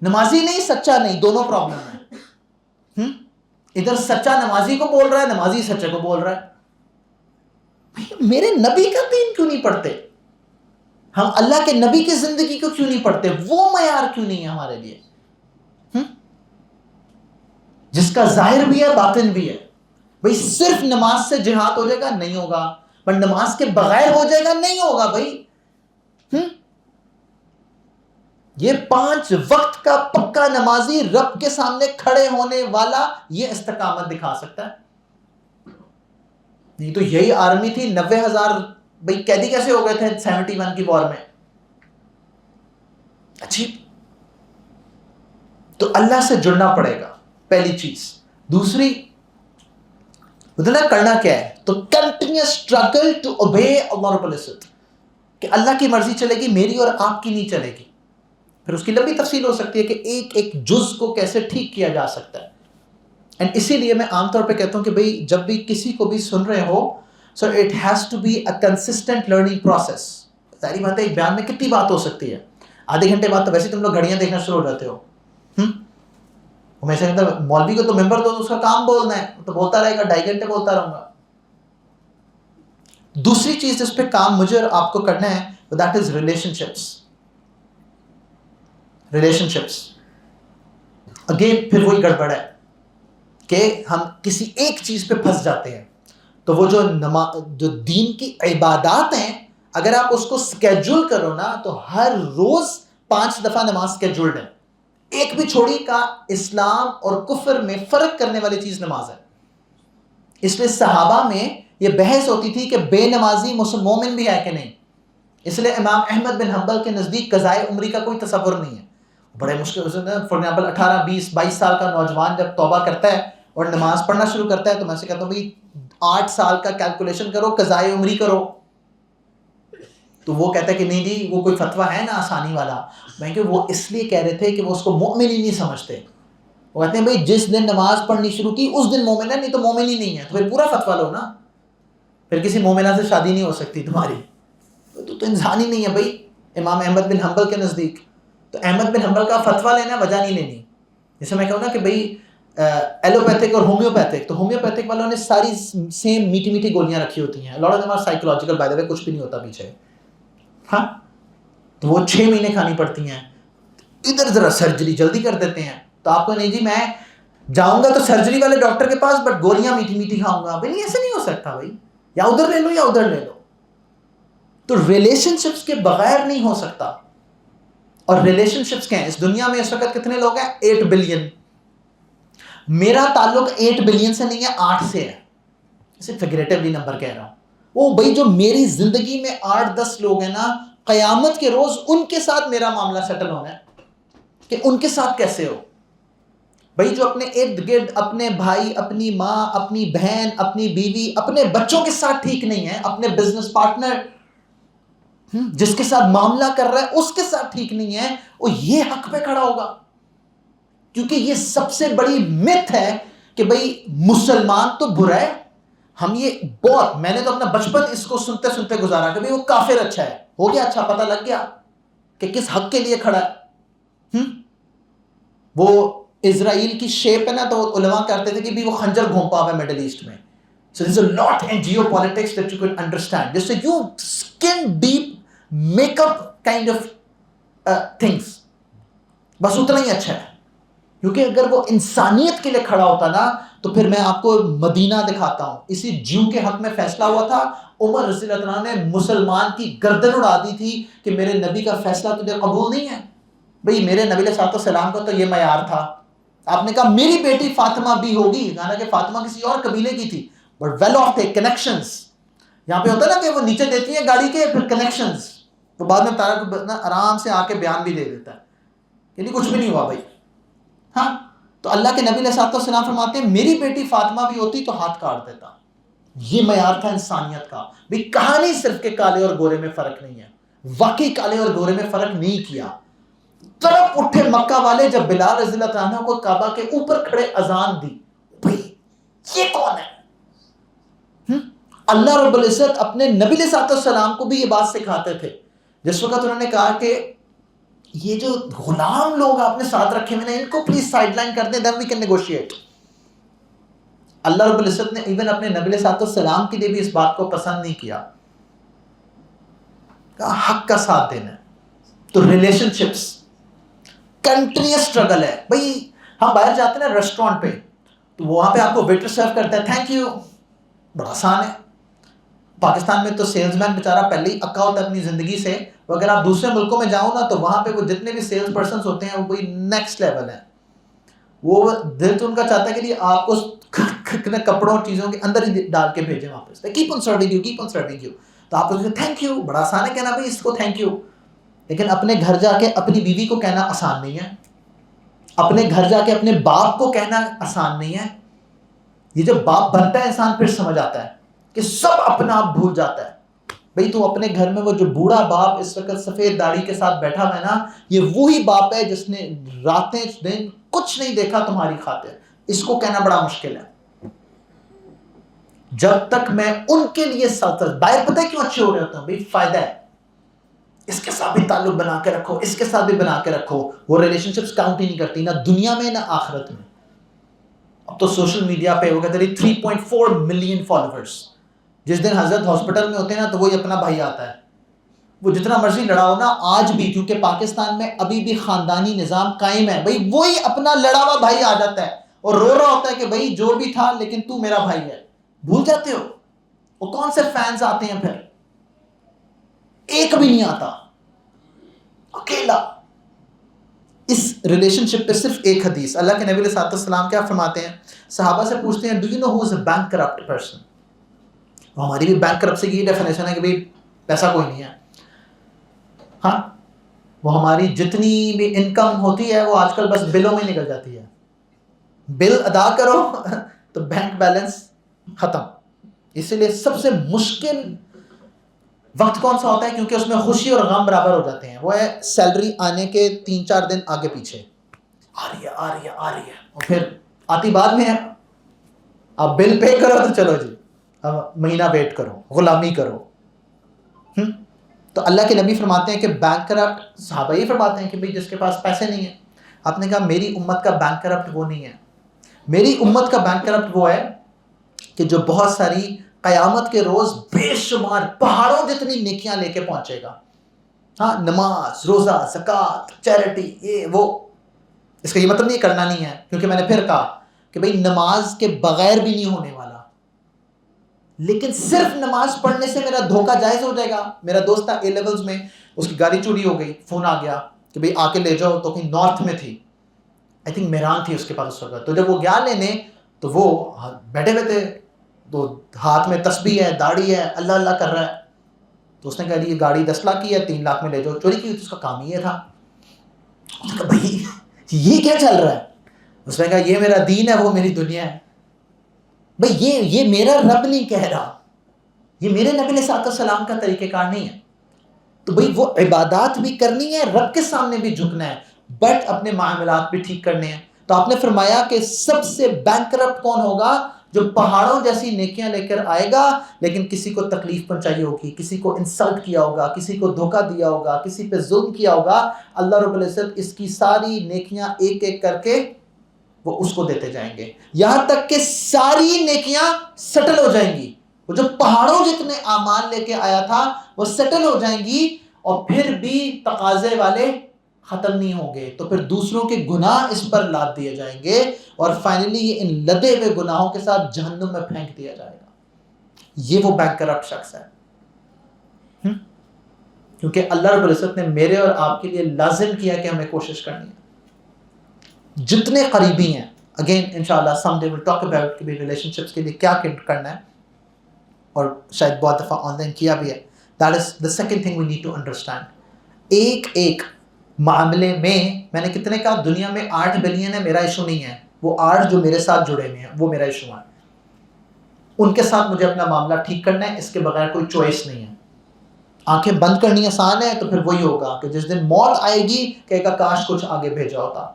Speaker 1: نمازی نہیں، سچا نہیں، دونوں پرابلم ہے. ادھر سچا نمازی کو بول رہا ہے، نمازی سچے کو بول رہا ہے. میرے نبی کا دین کیوں نہیں پڑھتے؟ ہم اللہ کے نبی کی زندگی کو کیوں نہیں پڑھتے؟ وہ معیار کیوں نہیں ہے ہمارے لیے جس کا ظاہر بھی ہے باطن بھی ہے؟ بھائی صرف نماز سے جہاد ہو جائے گا؟ نہیں ہوگا. پر نماز کے بغیر ہو جائے گا؟ نہیں ہوگا. بھائی یہ 5 وقت کا پکا نمازی رب کے سامنے کھڑے ہونے والا یہ استقامت دکھا سکتا ہے. نہیں تو یہی آرمی تھی، 90,000 بھائی قیدی کیسے ہو گئے تھے 71 کی وار میں؟ عجیب. تو اللہ سے جڑنا پڑے گا پہلی چیز. دوسری بدلا کرنا کیا ہے؟ تو کنٹینیوس اسٹرگل ٹو اوبے اللہ رب العزت، کہ اللہ کی مرضی چلے گی، میری اور آپ کی نہیں چلے گی. پھر اس کی لمبی تفصیل ہو سکتی ہے کہ ایک ایک جز کو کیسے ٹھیک کیا جا سکتا ہے. اینڈ اسی لیے میں عام طور پہ کہتا ہوں کہ بھئی جب بھی کسی کو بھی سن رہے ہو so it has to be a consistent learning process. ظاہری بات ہے ایک بیان میں کتنی بات ہو سکتی ہے, آدھے گھنٹے بعد تو ویسے تم لوگ گھڑیاں دیکھنا شروع ہو جاتے ہو. میں سے کہتا مولوی کو تو ممبر دو تو اس کا کام بولنا ہے, تو بولتا رہے گا, 2.5 گھنٹے بولتا رہوں گا. دوسری چیز جس پہ کام مجھے اور آپ کو کرنا ہے that is relation ships. Again پھر وہی گڑبڑ ہے کہ ہم کسی ایک چیز پہ پھنس جاتے ہیں. تو وہ جو دین کی عبادات ہیں اگر آپ اس کو سکیجول کرو نا تو ہر روز 5 دفعہ نماز سکیجولڈ ہے. ایک بھی چھوڑی کا اسلام اور کفر میں فرق کرنے والی چیز نماز ہے. اس لیے صحابہ میں یہ بحث ہوتی تھی کہ بے نمازی مومن بھی ہے کہ نہیں. اس لیے امام احمد بن حنبل کے نزدیک قضائے عمری کا کوئی تصور نہیں ہے. بڑے مشکل سے فار ایگزامپل 18 20 22 سال کا نوجوان جب توبہ کرتا ہے اور نماز پڑھنا شروع کرتا ہے تو میں سے کہتا ہوں بھائی 8 سال کا کیلکولیشن کرو, قضائے عمری کرو. تو وہ کہتا ہے کہ نہیں جی وہ کوئی فتویٰ ہے نا آسانی والا. میں کہ وہ اس لیے کہہ رہے تھے کہ وہ اس کو مومن ہی نہیں سمجھتے. وہ کہتے ہیں بھائی جس دن نماز پڑھنی شروع کی اس دن مومن ہے, نہیں تو مومن ہی نہیں ہے. تو پھر پورا فتویٰ لو نا, پھر کسی مومنہ سے شادی نہیں ہو سکتی تمہاری, تو انسان ہی نہیں ہے بھائی. امام احمد بن حنبل کے نزدیک تو احمد بن حنبل کا فتویٰ لینا وجہ نہیں لینی. جیسے میں کہوں نا کہ بھائی ایلوپیتھک اور ہومیوپیتھک, تو ہومیوپیتھک والوں نے ساری سیم میٹھی میٹھی گولیاں رکھی ہوتی ہیں. Lot of them are psychological, by the way کچھ بھی نہیں ہوتا پیچھے. ہاں تو وہ 6 مہینے کھانی پڑتی ہیں. ادھر ذرا سرجری جلدی کر دیتے ہیں. تو آپ کو نہیں جی میں جاؤں گا تو سرجری والے ڈاکٹر کے پاس بٹ گولیاں میٹھی میٹھی کھاؤں گا. بھائی ایسے نہیں ہو سکتا بھائی, یا ادھر لے لو یا ادھر لے لو. تو ریلیشن شپس کے بغیر نہیں ہو سکتا. اور ریلیشن شپس کیا ہیں اس دنیا میں اس وقت کتنے لوگ ہیں 8 بلین. میرا تعلق 8 بلین سے نہیں ہے 8 سے ہے. اسے فگریٹیولی نمبر کہہ رہا ہوں. وہ بھائی جو میری زندگی میں 8-10 لوگ ہیں نا, قیامت کے روز ان کے ساتھ میرا معاملہ سیٹل ہونا ہے کہ ان کے ساتھ کیسے ہو. بھائی جو اپنے ارد گرد اپنے بھائی, اپنی ماں, اپنی بہن, اپنی بیوی, اپنے بچوں کے ساتھ ٹھیک نہیں ہے, اپنے بزنس پارٹنر جس کے ساتھ معاملہ کر رہا ہے اس کے ساتھ ٹھیک نہیں ہے, وہ یہ حق پہ کھڑا ہوگا. کیونکہ یہ سب سے بڑی مت ہے کہ بھئی مسلمان تو برا ہے. ہم یہ بہت, میں نے تو اپنا بچپن اس کو سنتے سنتے گزارا کہ بھئی وہ کافر اچھا ہے. ہو گیا اچھا, پتہ لگ گیا کہ کس حق کے لیے کھڑا ہے. وہ اسرائیل کی شیپ ہے نا, تو علماء کہتے تھے کہ بھی وہ خنجر گھونپا ہوا ہے مڈل ایسٹ میں. So there's a lot in geopolitics that you could understand. Just so you skin deep makeup kind of things. بس اتنا ہی اچھا ہے. کیونکہ اگر وہ انسانیت کے لیے کھڑا ہوتا نا تو پھر میں آپ کو مدینہ دکھاتا ہوں. اسی جیو کے حق میں فیصلہ ہوا تھا, عمر رضی اللہ عنہ نے مسلمان کی گردن اڑا دی تھی کہ میرے نبی کا فیصلہ تجھے قبول نہیں ہے. بھئی میرے نبی علیہ السلام کا تو یہ معیار تھا. آپ نے کہا میری بیٹی فاطمہ بھی ہوگی, حالانکہ فاطمہ کسی اور قبیلے کی تھی, بٹ ویل آف تھے, کنیکشنز. یہاں پہ ہوتا ہے نا کہ وہ نیچے دیتی ہیں گاڑی کے, پھر کنیکشنز, تو بعد میں تارا آرام سے آ کے بیان بھی دے دیتا ہے, یعنی کچھ بھی نہیں ہوا بھائی. ہاں تو اللہ کے نبی علیہ السلام فرماتے ہیں میری بیٹی فاطمہ بھی ہوتی تو ہاتھ کاٹ دیتا. یہ معیار تھا انسانیت کا. بھی کہانی صرف کہ کالے اور گورے میں فرق نہیں ہے, واقعی کالے اور گورے میں فرق نہیں کیا. طرف اٹھے مکہ والے جب بلال رضی اللہ عنہ کو کعبہ کے اوپر کھڑے اذان دی. بھائی یہ کون ہے؟ اللہ رب العزت اپنے نبی علیہ السلام کو بھی یہ بات سکھاتے تھے. جس وقت انہوں نے کہا کہ یہ جو غلام لوگ آپ نے ساتھ رکھے ہوئے ہیں ان کو پلیز سائڈ لائن کر دیں, then we can negotiate. اللہ رب العزت نے ایون اپنے نبی علیہ السلام کے لیے بھی اس بات کو پسند نہیں کیا, کہا حق کا ساتھ دینا ہے. تو ریلیشن شپس کنٹینیوس اسٹرگل ہے. بھائی ہم باہر جاتے ہیں نا ریسٹورینٹ پہ, تو وہاں پہ آپ کو ویٹر سرو کرتا ہے تھینک یو, بڑا آسان ہے. پاکستان میں تو سیلز مین بیچارہ پہلے ہی اکا ہوتا ہے اپنی زندگی سے. اگر آپ دوسرے ملکوں میں جاؤ نا تو وہاں پہ وہ جتنے بھی سیلز پرسنس ہوتے ہیں وہ کوئی نیکسٹ لیول ہے. وہ دل تو ان کا چاہتا ہے کہ آپ کو کپڑوں اور چیزوں کے اندر ہی ڈال کے بھیجیں واپس. Keep on serving you, keep on serving you. تو آپ کو تھینک یو, بڑا آسان ہے کہنا بھائی اس کو تھینک یو. لیکن اپنے گھر جا کے اپنی بیوی کو کہنا آسان نہیں ہے. اپنے گھر جا کے اپنے باپ کو کہنا آسان نہیں ہے. یہ جب باپ بنتا ہے انسان پھر سمجھ آتا ہے کہ سب اپنا آپ بھول جاتا ہے. بھئی تو اپنے گھر میں وہ جو بوڑھا باپ اس وقت سفید داڑھی کے ساتھ بیٹھا ہوا ہے نا, یہ وہی باپ ہے جس نے راتیں دن کچھ نہیں دیکھا تمہاری خاطر, اس کو کہنا بڑا مشکل ہے. جب تک میں ان کے لیے باہر پتہ ہے کیوں اچھے ہو رہے ہوتے ہیں؟ بھائی فائدہ ہے، اس کے ساتھ بھی تعلق بنا کے رکھو، اس کے ساتھ بھی بنا کے رکھو. وہ ریلیشن شپس کاؤنٹ ہی نہیں کرتی، نہ دنیا میں نہ آخرت میں. اب تو سوشل میڈیا پہ وہ کہتے ہیں 3.4 ملین فالوورس. جس دن حضرت ہاسپٹل میں ہوتے ہیں نا تو وہی اپنا بھائی آتا ہے. وہ جتنا مرضی لڑا ہو نا آج بھی، کیونکہ پاکستان میں ابھی بھی خاندانی نظام قائم ہے، بھائی وہی اپنا لڑا ہوا بھائی آ جاتا ہے اور رو رہا ہوتا ہے کہ بھائی جو بھی تھا لیکن تو میرا بھائی ہے. بھول جاتے ہو وہ کون سے فینز آتے ہیں؟ پھر ایک بھی نہیں آتا، اکیلا. اس ریلیشن شپ پہ صرف ایک حدیث، اللہ کے نبی علیہ السلام کیا فرماتے ہیں؟ صحابہ سے پوچھتے ہیں do you know who is a bank corrupt person. ہماری بھی بینک کرپٹ سے کی ڈیفینیشن ہے کہ بھائی پیسہ کوئی نہیں ہے. ہاں، وہ ہماری جتنی بھی انکم ہوتی ہے وہ آج کل بس بلوں میں نکل جاتی ہے. بل ادا کرو تو بینک بیلنس ختم. اسی لیے سب سے مشکل وقت کون سا ہوتا ہے؟ کیونکہ اس میں خوشی اور غم برابر ہو جاتے ہیں. وہ ہے سیلری آنے کے 3-4 دن آگے پیچھے، آ رہی ہے اور پھر آتی بعد میں ہے. آپ بل پے کرو تو چلو جی مہینہ ویٹ کرو، غلامی کرو. تو اللہ کے نبی فرماتے ہیں کہ بینک کرپٹ، صحابہ یہ فرماتے ہیں کہ بھئی جس کے پاس پیسے نہیں ہیں. آپ نے کہا میری امت کا بینک کرپٹ وہ نہیں ہے. میری امت کا بینک کرپٹ وہ ہے کہ جو بہت ساری قیامت کے روز بے شمار پہاڑوں جتنی نیکیاں لے کے پہنچے گا. ہاں، نماز، روزہ، زکوٰۃ، چیریٹی، یہ وہ. اس کا یہ مطلب نہیں کرنا نہیں ہے، کیونکہ میں نے پھر کہا کہ بھئی نماز کے بغیر بھی نہیں ہونے والا. لیکن صرف نماز پڑھنے سے میرا دھوکہ جائز ہو جائے گا. میرا دوست تھا A لیولز میں، اس کی گاڑی چوری ہو گئی، فون آ گیا کہ بھئی آ کے لے جاؤ. تو کہیں نارتھ میں تھی، آئی تھنک میران تھی اس کے پاس اس وقت. تو جب وہ گیا لینے تو وہ بیٹھے ہوئے تھے، تو ہاتھ میں تسبیح ہے، داڑھی ہے، اللہ اللہ کر رہا ہے. تو اس نے کہا یہ گاڑی 10 لاکھ کی ہے، 3 لاکھ میں لے جاؤ. چوری کی ہوئی، اس کا کام ہی یہ تھا. اس نے کہا بھائی یہ کیا چل رہا ہے؟ اس نے کہا یہ میرا دین ہے، وہ میری دنیا ہے. بھائی یہ میرا رب نہیں کہہ رہا، یہ میرے نبی علیہ السلام کا طریقہ کار نہیں ہے. تو بھائی وہ عبادات بھی کرنی ہے، رب کے سامنے بھی جھکنا ہے، بٹ اپنے معاملات بھی ٹھیک کرنے ہیں. تو آپ نے فرمایا کہ سب سے بینکرپٹ کون ہوگا؟ جو پہاڑوں جیسی نیکیاں لے کر آئے گا لیکن کسی کو تکلیف پہنچائی ہوگی، کسی کو انسلٹ کیا ہوگا، کسی کو دھوکہ دیا ہوگا، کسی پہ ظلم کیا ہوگا. اللہ رب العزت اس کی ساری نیکیاں ایک ایک کر کے وہ اس کو دیتے جائیں گے، یہاں تک کہ ساری نیکیاں سیٹل ہو جائیں گی. وہ جو پہاڑوں جتنے اعمال لے کے آیا تھا وہ سیٹل ہو جائیں گی، اور پھر بھی تقاضے والے ختم نہیں ہوں گے. تو پھر دوسروں کے گناہ اس پر لاد دیے جائیں گے اور فائنلی یہ ان لدے ہوئے گناہوں کے ساتھ جہنم میں پھینک دیا جائے گا. یہ وہ بینک کرپٹ شخص ہے. کیونکہ اللہ رب العزت نے میرے اور آپ کے لیے لازم کیا کہ ہمیں کوشش کرنی ہے. جتنے قریبی ہیں، اگین انشاءاللہ some day will talk about کہ ریلیشن شپس کے لیے کیا کرنا ہے، اور شاید بہت دفعہ آن لائن کیا بھی ہے. That is the second thing we need to understand. ایک ایک معاملے میں نے کتنے کہا دنیا میں 8 بلین ہے، میرا ایشو نہیں ہے. وہ 8 جو میرے ساتھ جڑے ہوئے ہیں وہ میرا ایشو ہے. ان کے ساتھ مجھے اپنا معاملہ ٹھیک کرنا ہے، اس کے بغیر کوئی چوائس نہیں ہے. آنکھیں بند کرنی آسان ہے تو پھر وہی ہوگا کہ جس دن موت آئے گی کہے گا کاش کچھ آگے بھیجا ہوتا.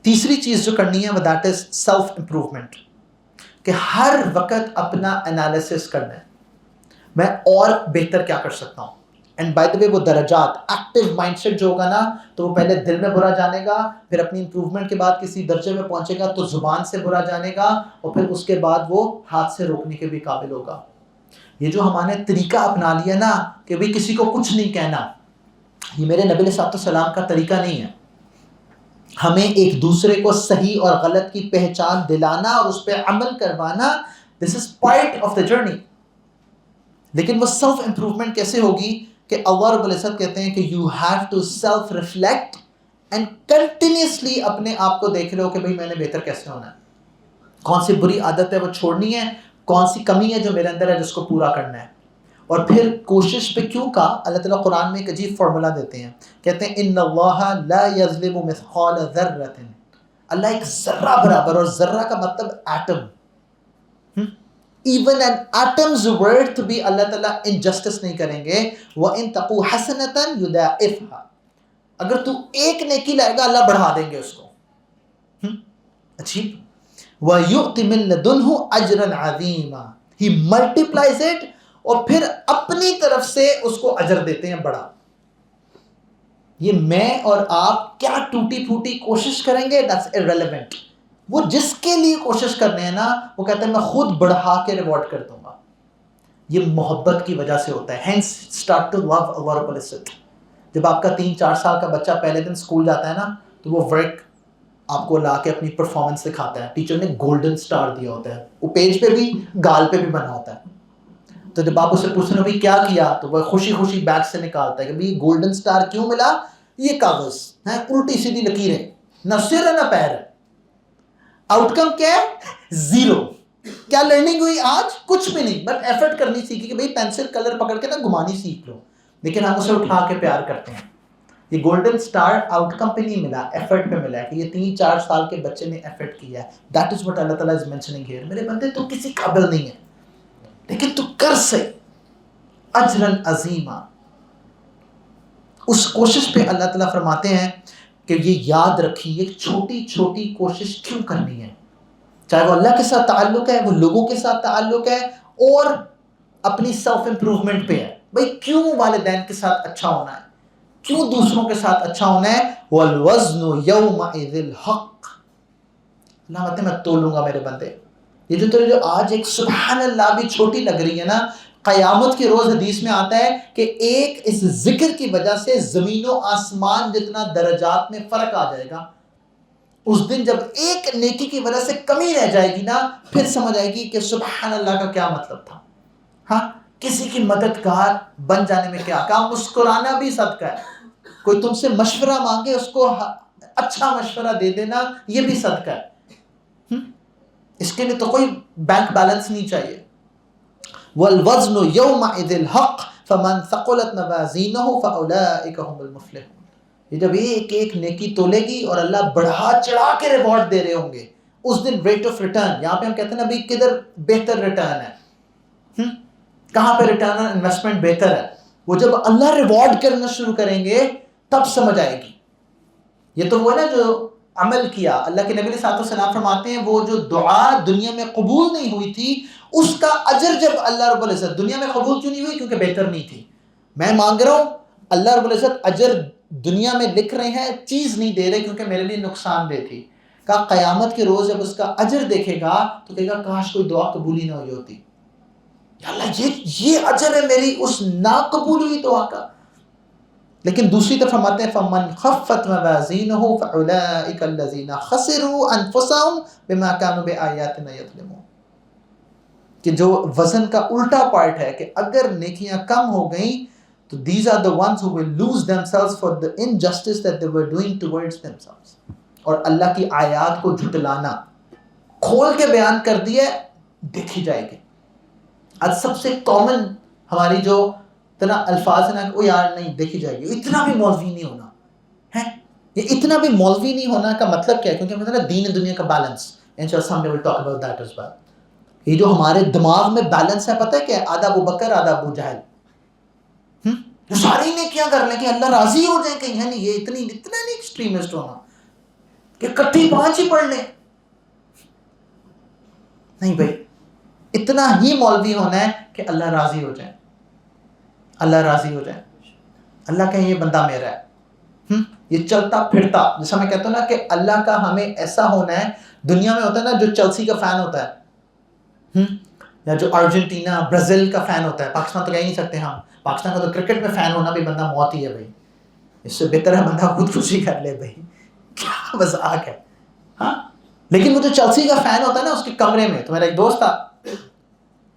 Speaker 1: تیسری چیز جو کرنی ہے وہ دیٹ از سیلف امپروومنٹ، کہ ہر وقت اپنا انالیسس کرنا ہے، میں اور بہتر کیا کر سکتا ہوں. اینڈ بائی دا وے وہ درجات، ایکٹیو مائنڈ سیٹ جو ہوگا نا تو وہ پہلے دل میں برا جانے گا، پھر اپنی امپروومنٹ کے بعد کسی درجے میں پہنچے گا تو زبان سے برا جانے گا، اور پھر اس کے بعد وہ ہاتھ سے روکنے کے بھی قابل ہوگا. یہ جو ہم نے طریقہ اپنا لیا نا کہ بھئی کسی کو کچھ نہیں کہنا، یہ میرے نبی علیہ السلام کا طریقہ نہیں ہے. ہمیں ایک دوسرے کو صحیح اور غلط کی پہچان دلانا اور اس پہ عمل کروانا، this is part of the journey. لیکن وہ سیلف امپروومنٹ کیسے ہوگی کہ اللہ رب العزت کہتے ہیں کہ you have to self reflect and continuously اپنے آپ کو دیکھ رہے ہو کہ بھئی میں نے بہتر کیسے ہونا ہے، کون سی بری عادت ہے وہ چھوڑنی ہے، کون سی کمی ہے جو میرے اندر ہے جس کو پورا کرنا ہے. اور پھر کوشش پہ کیوں کہا؟ اللہ تعالیٰ قرآن میں ایک عجیب فارمولا دیتے ہیں، کہتے ہیں ان اللہ لا یظلم مثقال ذرۃ. اللہ ایک ذرہ برابر، اور ذرہ کا مطلب atom, even an atoms worth بھی اللہ تعالیٰ انجسٹس نہیں کریں گے. وَإِن تَقُوا حَسَنَةً يُضَاعِفْهَا. اگر تو ایک نیکی لائے گا اللہ بڑھا دیں گے اس کو. عجیب. وَيُؤْتِ مِن لَدُنْهُ أَجْرًا عَظِيمًا. He multiplies it اور پھر اپنی طرف سے اس کو اجر دیتے ہیں بڑا. یہ میں اور آپ کیا ٹوٹی پھوٹی کوشش کریں گے that's irrelevant. وہ جس کے لیے کوشش کرنے ہیں نا وہ کہتے ہیں میں خود بڑھا کے ریوارڈ کر دوں گا. یہ محبت کی وجہ سے ہوتا ہے. hence start to love Allah Rabbul Izzat. جب آپ کا 3-4 سال کا بچہ پہلے دن اسکول جاتا ہے نا تو وہ ورک آپ کو لا کے اپنی پرفارمنس دکھاتا ہے. ٹیچر نے گولڈن سٹار دیا ہوتا ہے, وہ پیج پہ بھی گال پہ بھی بنا ہوتا ہے. تو جب آپ اسے پوچھتے ہیں بھائی کیا کیا تو وہ خوشی خوشی بیگ سے نکالتا ہے کہ بھائی گولڈن سٹار کیوں ملا, یہ کاغذ ہیں الٹی سیدھی لکیریں, نہ سر ہے نہ پیر ہے. آؤٹ کم کیا ہے؟ 0. کیا لرننگ ہوئی آج؟ کچھ بھی نہیں, بٹ ایفرٹ کرنی سیکھی کہ بھائی پینسل کلر پکڑ کے نا گھمانی سیکھ لو. لیکن ہم اسے اٹھا کے پیار کرتے ہیں. یہ گولڈن سٹار آؤٹ کم پہ نہیں ملا, ایفرٹ پہ ملا ہے کہ یہ 3-4 سال کے بچے نے ایفرٹ کیا ہے. دیٹ از واٹ اللہ تعالیٰ از مینشننگ ہیئر. میرے بندے تو کسی قابل نہیں ہے لیکن تو کر سے اجرن عظیما. اس کوشش پہ اللہ تعالیٰ فرماتے ہیں کہ یہ یاد رکھیے ایک چھوٹی چھوٹی کوشش کیوں کرنی ہے, چاہے وہ اللہ کے ساتھ تعلق ہے, وہ لوگوں کے ساتھ تعلق ہے, اور اپنی سیلف امپروومنٹ پہ ہے. بھائی کیوں والدین کے ساتھ اچھا ہونا ہے, کیوں دوسروں کے ساتھ اچھا ہونا ہے. وَالْوَزْنُ يَوْمَئِذِ الْحَقِّ. اللہ کہتے ہیں میں تولوں گا میرے بندے. یہ جو تیرے جو آج ایک سبحان اللہ بھی چھوٹی لگ رہی ہے نا, قیامت کی روز حدیث میں آتا ہے کہ ایک اس ذکر کی وجہ سے زمین و آسمان جتنا درجات میں فرق آ جائے گا. اس دن جب ایک نیکی کی وجہ سے کمی رہ جائے گی نا, پھر سمجھ آئے گی کہ سبحان اللہ کا کیا مطلب تھا. ہاں, کسی کی مددگار بن جانے میں کیا کام. مسکرانا بھی صدقہ ہے. کوئی تم سے مشورہ مانگے اس کو اچھا مشورہ دے دینا, یہ بھی صدقہ ہے. اس کے لیے تو کوئی بینک بیلنس نہیں چاہیے. وَالْوَزْنُ يَوْمَئِذِ الْحَقِّ فَمَنْ ثَقُلَتْ مَوَازِينُهُ فَأُولَٰئِكَ هُمُ الْمُفْلِحُونَ. یہ جب ایک ایک نیکی تولے گی اور اللہ بڑھا چڑھا کے ریوارڈ دے رہے ہوں گے اس دن. ریٹ آف ریٹرن, یہاں پہ ہم کہتے ہیں نا بھائی کدھر بہتر ریٹرن ہے, کہاں پہ ریٹرن آن انویسٹمنٹ بہتر ہے. وہ جب اللہ ریوارڈ کرنا شروع کریں گے تب سمجھ آئے گی. یہ تو وہ ہے نا جو عمل کیا. اللہ کے نبی علیہ الصلوۃ والسلام فرماتے ہیں وہ جو دعا دنیا میں قبول نہیں ہوئی تھی اس کا اجر جب اللہ رب العزت, دنیا میں قبول کیوں نہیں ہوئی کیونکہ بہتر نہیں تھی. میں مانگ رہا ہوں, اللہ رب العزت اجر دنیا میں لکھ رہے ہیں, چیز نہیں دے رہے کیونکہ میرے لیے نقصان دہ تھی. کہا قیامت کے روز جب اس کا اجر دیکھے گا تو کہے گا کاش کوئی دعا قبول ہی نہ ہوئی ہوتی. یا اللہ یہ اجر ہے میری اس ناقبول ہوئی دعا کا. لیکن دوسری طرف فرماتے ہیں فَمَنْ خَفَّتْ مَوَازِينُهُ فَأُولَٰئِكَ الَّذِينَ خَسِرُوا أَنفُسَهُمْ بِمَا كَانُوا بِآيَاتِنَا يَظْلِمُونَ. کہ جو وزن کا الٹا پارٹ ہے کہ اگر نیکیاں کم ہو گئیں تو these are the ones who will lose themselves for the injustice that they were doing towards themselves. اور اللہ کی آیات کو جھٹلانا کھول کے بیان کر دیا دیکھی جائے گی. آج سب سے کامن ہماری جو اتنا الفاظ ہے نا وہ یار نہیں دیکھی جائے گی. اتنا بھی مولوی نہیں ہونا ہے. یہ اتنا بھی مولوی نہیں ہونا کا مطلب کیا ہے, کیونکہ مطلب دین دنیا کا بیلنس. انشاءاللہ someday we'll talk about that as well. یہ جو ہمارے دماغ میں بیلنس ہے پتہ ہے کیا, آدھا ابو بکر آدھا ابو جہل. جو ساری نیکیاں کر لیں کہ اللہ راضی ہو جائے کہیں. ہے نہیں, یہ اتنا نہیں ایکسٹریمسٹ ہونا کہ کٹھی 5 ہی پڑھ لیں. نہیں بھائی, اتنا ہی مولوی ہونا ہے کہ اللہ راضی ہو جائے. اللہ راضی ہو جائے, اللہ کہیں یہ بندہ میرا ہے. یہ چلتا پھرتا, جیسا میں کہتا ہوں نا کہ اللہ کا ہمیں ایسا ہونا ہے. دنیا میں ہوتا ہے نا جو چلسی کا فین ہوتا ہے, یا جو ارجنٹینا برازیل کا فین ہوتا ہے. پاکستان تو کہہ نہیں سکتے ہم, پاکستان کا تو کرکٹ میں فین ہونا بھی بندہ موت ہی ہے بھائی. اس سے بہتر ہے بندہ خودکشی کر لے بھائی, کیا مذاق ہے. ہاں, لیکن وہ جو چلسی کا فین ہوتا ہے نا اس کے کمرے میں, تو میرا ایک دوست تھا,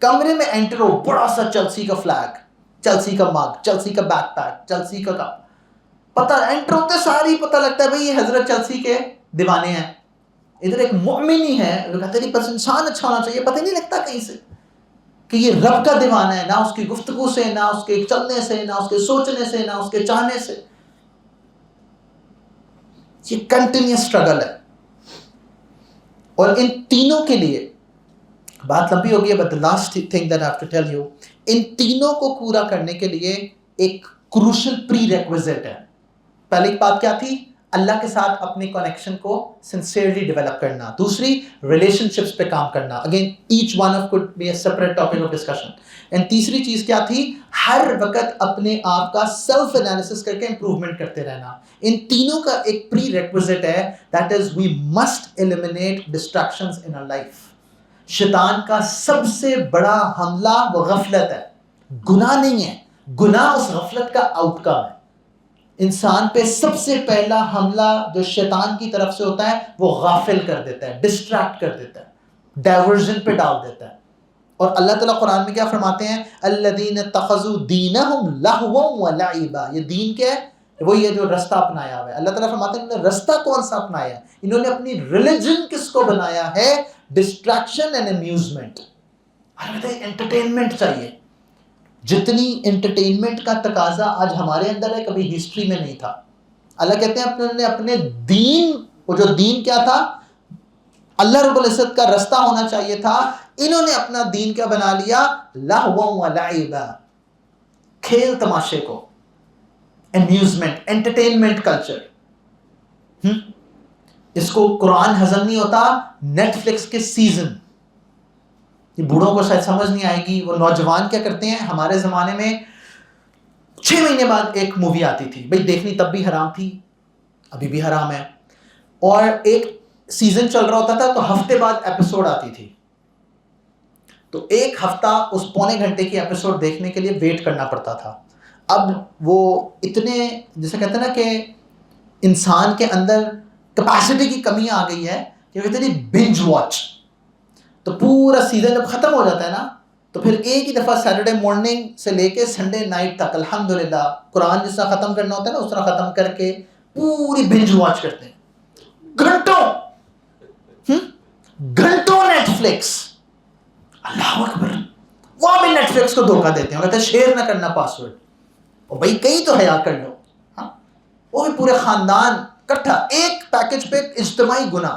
Speaker 1: کمرے میں انٹر ہو, بڑا سا چلسی کا فلیگ, چلسی کا مگ, چلسی کا بیک پیک, چلسی کا کپ, پتہ انٹر ہوتے ساری پتہ لگتا ہے بھائی یہ حضرت چلسی کے دیوانے ہیں. ادھر ایک مومن ہی ہے جو کہتے ہیں بس انسان اچھا ہونا چاہیے, پتہ نہیں لگتا کہیں سے کہ یہ رب کا دیوانہ ہے. نہ اس کی گفتگو سے, نہ اس کے چلنے سے, نہ اس کے سوچنے سے, نہ اس کے چاہنے سے. یہ کنٹینیوس اسٹرگل ہے. اور ان تینوں کے لیے بات لمبی ہوگی, but the last thing that I have to tell you, ان تینوں کو پورا کرنے کے لیے ایک کروشل پری ریکویزٹ ہے. پہلی بات کیا تھی؟ اللہ کے ساتھ اپنی کنیکشن کو سنسیئرلی ڈیولپ کرنا. دوسری ریلیشن شپس پہ کام کرنا. Again each one of could be a separate topic of discussion. And تیسری چیز کیا تھی؟ ہر وقت اپنے آپ کا سیلف انالیسس کر کے امپروومنٹ کرتے رہنا. ان تینوں کا ایک پری ریکوزٹ ہے, that is we must eliminate distractions in our life. شیطان کا سب سے بڑا حملہ وہ غفلت ہے, گناہ نہیں ہے. گناہ اس غفلت کا آؤٹ کم ہے. انسان پہ سب سے پہلا حملہ جو شیطان کی طرف سے ہوتا ہے وہ غافل کر دیتا ہے, ڈسٹریکٹ کر دیتا ہے, ڈائیورژن پہ ڈال دیتا ہے. اور اللہ تعالیٰ قرآن میں کیا فرماتے ہیں؟ الذین اتخذوا دینہم لہوا ولعبا. یہ دین کیا ہے؟ وہی ہے جو رستہ اپنایا ہوا ہے. اللہ تعالیٰ فرماتے ہیں انہوں نے رستہ کون سا اپنایا ہے؟ انہوں نے اپنی ریلیجن کس کو بنایا ہے؟ Distraction and amusement. انٹرٹینمنٹ چاہیے. جتنی انٹرٹینمنٹ کا تقاضا آج ہمارے اندر ہے کبھی ہسٹری میں نہیں تھا. اللہ کہتے ہیں انہوں نے اپنے دین, وہ جو دین کیا تھا اللہ رب العزت کا رستہ ہونا چاہیے تھا, انہوں نے اپنا دین کیا بنا لیا؟ لہوا ولعبا, کھیل تماشے کو, امیوزمنٹ, انٹرٹینمنٹ کلچر. اس کو قرآن ہضم نہیں ہوتا. نیٹ فلکس کے سیزن, یہ بوڑھوں کو شاید سمجھ نہیں آئے گی. وہ نوجوان کیا کرتے ہیں, ہمارے زمانے میں 6 مہینے بعد ایک مووی آتی تھی. بھئی دیکھنی تب بھی حرام تھی, ابھی بھی حرام ہے. اور ایک سیزن چل رہا ہوتا تھا تو ہفتے بعد ایپیسوڈ آتی تھی. تو ایک ہفتہ اس پونے گھنٹے کی ایپیسوڈ دیکھنے کے لیے ویٹ کرنا پڑتا تھا. اب وہ اتنے, جیسے کہتے ہیں نا کہ انسان کے اندر کیپیسٹی کی کمی آ گئی ہے کہ کہتے ہیں بنج واچ. تو پورا سیزن جب ختم ہو جاتا ہے نا تو پھر ایک ہی دفعہ سیٹرڈے مارننگ سے لے کے سنڈے نائٹ تک الحمدللہ قرآن جس طرح ختم کرنا ہوتا ہے نا اس طرح ختم کر کے پوری بنج واچ کرتے ہیں. گھنٹوں نیٹ فلکس. اللہ اکبر. وہاں بھی نیٹ فلکس کو دھوکہ دیتے ہیں, کہتے ہیں شیئر نہ کرنا پاسورڈ. اور بھائی کہیں تو حیا کر لو. ہاں, وہ بھی پورے خاندان کٹھا ایک پیکج پہ اجتماعی گناہ.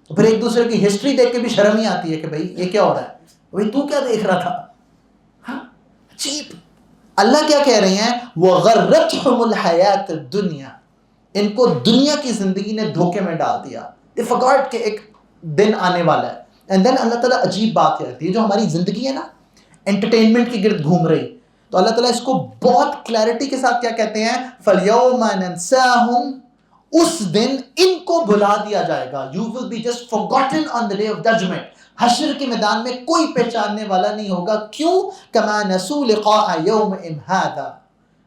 Speaker 1: پھر ایک دوسرے کی ہسٹری دیکھ کے بھی شرم ہی آتی ہے کہ بھائی یہ کیا ہو رہا ہے, بھائی تو کیا دیکھ رہا تھا. ہاں عجیب. اللہ کیا کہہ رہے ہیں؟ وَغَرَّتْهُمُ الْحَيَاةُ الدُّنْيَا. ان کو دنیا کی زندگی نے دھوکے میں ڈال دیا. they forgot کہ ایک دن آنے والا ہے. اینڈ دین اللہ تعالیٰ عجیب بات کرتی ہے, جو ہماری زندگی ہے نا انٹرٹینمنٹ کی گرد گھوم رہی, تو اللہ تعالیٰ اس کو بہت کلیئرٹی کے ساتھ کیا کہتے ہیں؟ فَالْيَوْمَ نَنْسَاهُمْ. اس دن ان کو بھلا دیا جائے گا. You will be just forgotten on the day of judgment. حشر کے میدان میں کوئی پہچاننے والا نہیں ہوگا. کیوں؟ كَمَا نَسُوا لِقَاءَ يَوْمِهِمْ هَذَا.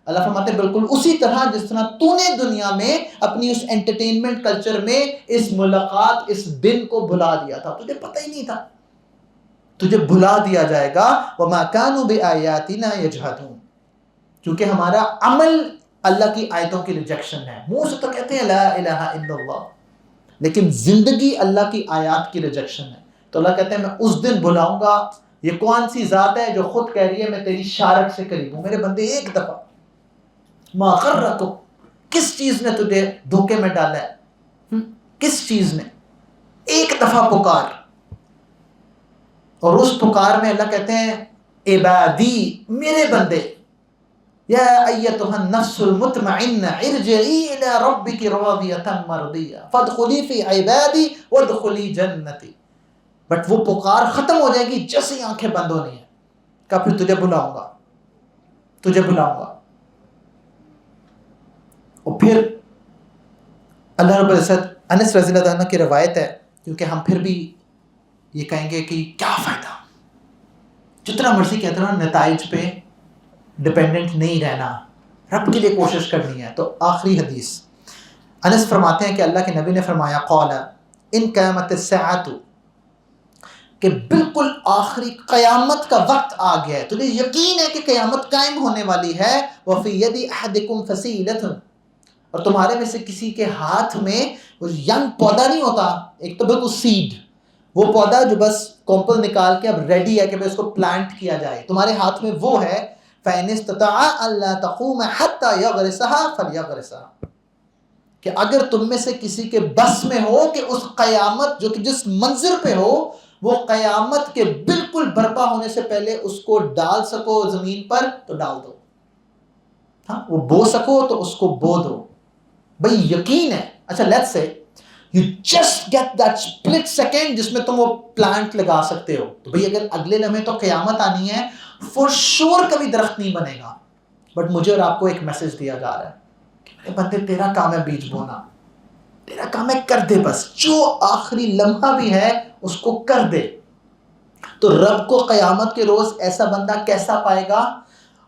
Speaker 1: اللہ فرماتے ہیں بالکل اسی طرح جس طرح تو نے دنیا میں اپنی اس انٹرٹینمنٹ کلچر میں اس ملاقات, اس دن کو بھلا دیا تھا, تجھے پتہ ہی نہیں تھا, تجھے بھلا دیا جائے گا. وَمَا كَانُوا بِآيَاتِنَا يَجْحَدُونَ. کیونکہ ہمارا عمل اللہ کی آیتوں کی ریجیکشن ہے. منہ سے تو کہتے ہیں لا الہ الا اللہ, لیکن زندگی اللہ کی آیات کی ریجیکشن ہے. تو اللہ کہتے ہیں میں اس دن بلاؤں گا. یہ کون سی ذات ہے جو خود کہہ رہی ہے میں تیری شارک سے قریب ہوں؟ میرے بندے ایک دفعہ ما غرک, کس چیز نے تجھے دھوکے میں ڈالا ہے؟ کس چیز نے؟ ایک دفعہ پکار. اور اس پکار میں اللہ کہتے ہیں عبادی, میرے بندے, یا ایتها النفس المطمئنہ ارجعی الی ربک راضیۃ مرضیہ فادخلی فی عبادی وادخلی جنتی. بٹ وہ پکار ختم ہو جائے گی جیسے ہی آنکھیں بند ہونی ہیں, کہ پھر تجھے بلاؤں گا, تجھے بلاؤں گا. اور پھر اللہ رب العزت, انس رضی اللہ عنہ کی روایت ہے, کیونکہ ہم پھر بھی یہ کہیں گے کہ کیا فائدہ, جتنا مرضی کہتے رہو نتائج پہ ڈپینڈنٹ نہیں رہنا, رب کے لیے کوشش کرنی ہے. تو آخری حدیث, انس فرماتے ہیں کہ اللہ کے نبی نے فرمایا قال ان قیامت الساعۃ, کہ بالکل آخری قیامت کا وقت آ گیا ہے, تجھے یقین ہے کہ قیامت قائم ہونے والی ہے. وفی ید احدکم فصیلۃ, اور تمہارے میں سے کسی کے ہاتھ میں وہ ینگ پودا نہیں ہوتا, ایک تو بالکل سیڈ, وہ پودا جو بس کومپل نکال کے اب ریڈی ہے کہ اس کو پلانٹ کیا جائے, تمہارے ہاتھ میں وہ ہے. فَإِنِ اسْتَطَاعَ أَلَّا تَقُومَ حَتَّى يَغْرِسَهَا فَلْيَغْرِسَهَا. کہ اگر تم میں سے کسی کے بس میں ہو کہ اس قیامت جو کہ جس منظر پہ ہو, وہ قیامت کے بالکل برپا ہونے سے پہلے اس کو ڈال سکو زمین پر تو ڈال دو. ہاں, وہ بو سکو تو اس کو بو دو. بھئی یقین ہے. اچھا let's say you just get that split second جس میں تم وہ پلانٹ لگا سکتے ہو, تو بھئی اگر اگلے لمحے تو قیامت آنی ہے, فور شور کبھی درخت نہیں بنے گا. بٹ مجھے اور آپ کو ایک میسج دیا جا رہا ہے کہ بندے تیرا کام ہے بیج بونا, تیرا کام ہے کر دے, بس جو آخری لمحہ بھی ہے اس کو کر دے. تو رب کو قیامت کے روز ایسا بندہ کیسا پائے گا؟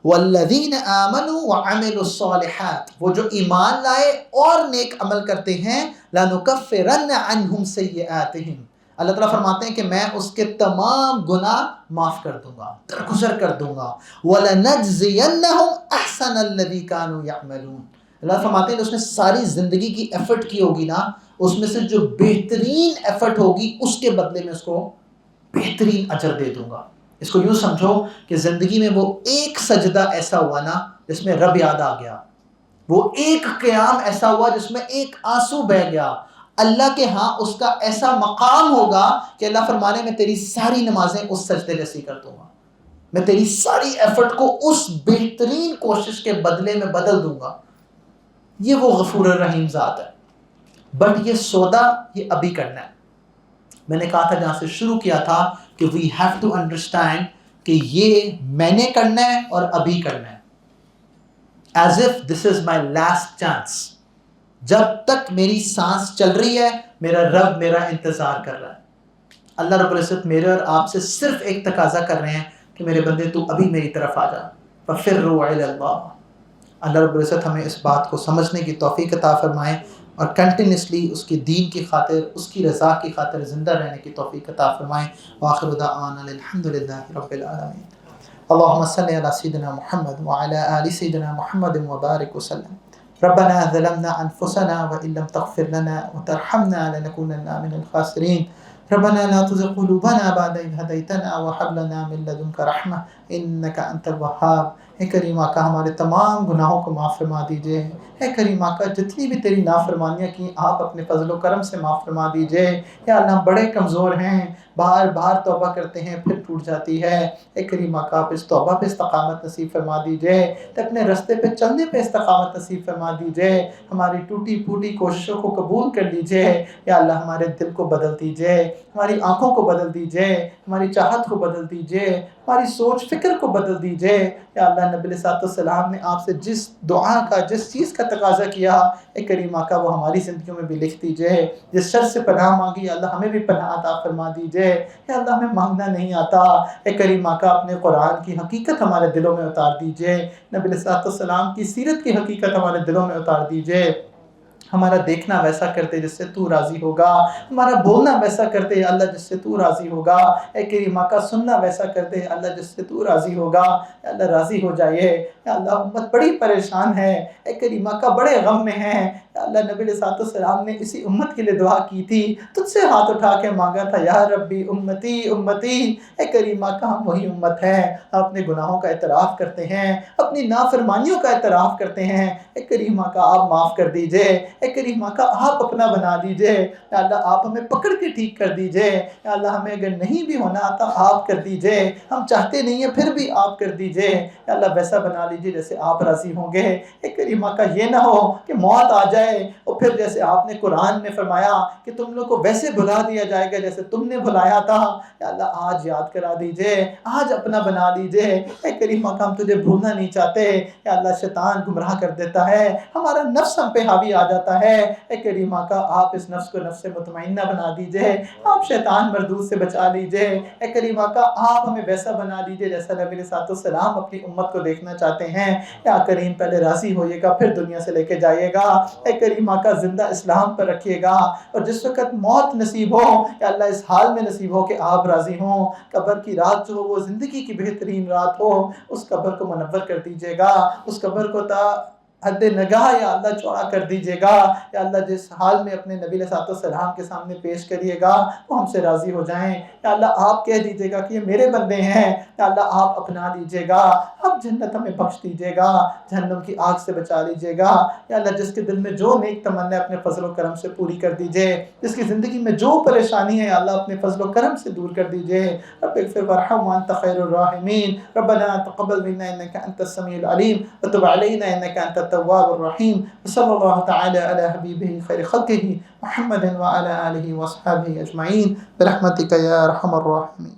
Speaker 1: والذین آمنوا وعملوا الصالحات, وہ جو ایمان لائے اور نیک عمل کرتے ہیں, لنکفرن عنہم سیئاتہم, اللہ تعالیٰ فرماتے ہیں کہ میں اس کے تمام گناہ معاف کر دوں گا, درگزر کر دوں گا. وَلَنَجْزِيَنَّهُمْ أَحْسَنَ الَّذِي كَانُوا يَعْمَلُونَ, اللہ فرماتے ہیں کہ اس نے ساری زندگی کی ایفرٹ کی ہوگی نا, اس میں سے جو بہترین ایفرٹ ہوگی اس کے بدلے میں اس کو بہترین اجر دے دوں گا. اس کو یوں سمجھو کہ زندگی میں وہ ایک سجدہ ایسا ہوا نا جس میں رب یاد آ گیا, وہ ایک قیام ایسا ہوا جس میں ایک آنسو بہ گیا, اللہ کے ہاں اس کا ایسا مقام ہوگا کہ اللہ فرمانے میں تیری ساری نمازیں اس سجدے جیسی کر دوں گا, میں تیری ساری ایفرٹ کو اس بہترین کوشش کے بدلے میں بدل دوں گا. یہ وہ غفور الرحیم ذات ہے. بٹ یہ سودا یہ ابھی کرنا ہے. میں نے کہا تھا جہاں سے شروع کیا تھا کہ وی ہیو ٹو انڈرسٹینڈ کہ یہ میں نے کرنا ہے اور ابھی کرنا ہے. As if this is my last chance. جب تک میری سانس چل رہی ہے میرا رب میرا انتظار کر رہا ہے. اللہ رب العزت میرے اور آپ سے صرف ایک تقاضا کر رہے ہیں کہ میرے بندے تو ابھی میری طرف آ جا, فَفِرُّوا إِلَى اللَّهِ. اللہ رب العزت ہمیں اس بات کو سمجھنے کی توفیق عطا فرمائے اور کنٹینیوسلی اس کی دین کی خاطر, اس کی رضا کی خاطر زندہ رہنے کی توفیق عطا فرمائے. وآخر دعوانا الحمدللہ رب العالمین. اللهم صل على سيدنا محمد وعلى آل سيدنا محمد وبارك وسلم. ربنا ظلمنا أنفسنا وإن لم تغفر لنا وترحمنا لنكونن من الخاسرين. ربنا لا تزغ قلوبنا بعد إذ هديتنا وهب لنا من لدنك رحمة إنك أنت الوهاب. اے کریم آقا ہمارے تمام گناہوں کو معاف فرما دیجئے. اے کریم آقا جتنی بھی تیری نافرمانیاں کی آپ اپنے فضل و کرم سے معاف فرما دیجئے. یا اللہ ہم بڑے کمزور ہیں, بار بار توبہ کرتے ہیں پھر ٹوٹ جاتی ہے. اے کریم آقا آپ اس توبہ پہ استقامت نصیب فرما دیجئے, تو اپنے رستے پہ چلنے پہ استقامت نصیب فرما دیجئے. ہماری ٹوٹی پھوٹی کوششوں کو قبول کر لیجئے. یا اللہ ہمارے دل کو بدل دیجئے, ہماری آنکھوں کو بدل دیجئے, ہماری چاہت کو بدل دیجئے, ہماری سوچ فکر کو بدل دیجئے. یا اللہ نبی علیہ السلام نے آپ سے جس دعا کا جس چیز کا تقاضا کیا اے کریم آقا وہ ہماری زندگیوں میں بھی لکھ دیجئے. جس شر سے پناہ مانگی یا اللہ ہمیں بھی پناہ عطا فرما دیجئے. یا اللہ ہمیں مانگنا نہیں آتا, اے کریم آقا اپنے قرآن کی حقیقت ہمارے دلوں میں اتار دیجئے. نبی علیہ السلام کی سیرت کی حقیقت ہمارے دلوں میں اتار دیجئے. ہمارا دیکھنا ویسا کرتے جس سے تو راضی ہوگا, ہمارا بولنا ویسا کرتے اللہ جس سے تو راضی ہوگا. اے کریم آقا سننا ویسا کرتے اللہ جس سے تو راضی ہوگا. یا اللہ راضی ہو جائیے. یا اللہ امت بڑی پریشان ہے, اے کریم آقا بڑے غم میں ہیں. یا اللہ نبی علیہ السلام نے اسی امت کے لیے دعا کی تھی, تجھ سے ہاتھ اٹھا کے مانگا تھا یا ربی امتی امتی. اے کریم آقا ہم وہی امت ہیں, ہم اپنے گناہوں کا اعتراف کرتے ہیں, اپنی نافرمانیوں کا اعتراف کرتے ہیں. اے کریم آقا آپ معاف کر دیجئے. اے کریم آقا آپ اپنا بنا دیجئے. یا اللہ آپ ہمیں پکڑ کے ٹھیک کر دیجئے. یا اللہ ہمیں اگر نہیں بھی ہونا آتا آپ کر دیجئے, ہم چاہتے نہیں ہیں پھر بھی آپ کر دیجئے. یا اللہ ویسا بنا لیجئے جیسے آپ راضی ہوں گے. اے کریم آقا یہ نہ ہو کہ موت آ جائے اور پھر جیسے آپ نے قرآن میں فرمایا کہ تم لوگ کو ویسے بھلا دیا جائے گا جیسے تم نے بھلایا تھا. یا اللہ آج یاد کرا دیجئے, آج اپنا بنا لیجئے. اے کریم آقا ہم تجھے بھولنا نہیں چاہتے. یا اللہ شیطان گمراہ کر دیتا ہے, ہمارا نفس ہم پہ حاوی آ جاتا ہے. اے کریم آقا آپ اس نفس کو نفس مطمئنہ بنا دیجئے, آپ شیطان مردود سے بچا لیجئے. اے کریم آقا آپ ہمیں ویسا بنا دیجئے جیسا نبی علیہ السلام اپنی امت کو دیکھنا چاہتے ہیں. یا کریم پہلے راضی ہوئیے گا پھر دنیا سے لے کے جائیے گا. اے کریم آقا زندہ اسلام پر رکھیے گا, اور جس وقت موت نصیب ہو یا اللہ اس حال میں نصیب ہو کہ آپ راضی ہوں. قبر کی رات جو ہو وہ زندگی کی بہترین رات ہو, اس قبر کو منور کر دیجئے گا, اس قبر کو حد نگاہ یا اللہ چوڑا کر دیجئے گا. یا اللہ جس حال میں اپنے نبی علیہ السلام کے سامنے پیش کریے گا وہ ہم سے راضی ہو جائیں. یا اللہ آپ کہہ دیجئے گا کہ یہ میرے بندے ہیں. یا اللہ آپ اپنا لیجئے گا, آپ جنت ہمیں بخش دیجئے گا, جہنم کی آگ سے بچا لیجئے گا. یا اللہ جس کے دل میں جو نیک تمنا اپنے فضل و کرم سے پوری کر دیجئے, جس کی زندگی میں جو پریشانی ہے اللہ اپنے فضل و کرم سے دور کر دیجئے. رب اغفر وارحم وانت خیر الراحمین. ربنا تقبل منا انك انت السميع العليم وتب علينا انك انت التواب الرحيم. وصلى الله تعالى على حبيبه خير خلقه محمد وعلى آله وأصحابه أجمعين برحمتك يا أرحم الراحمين.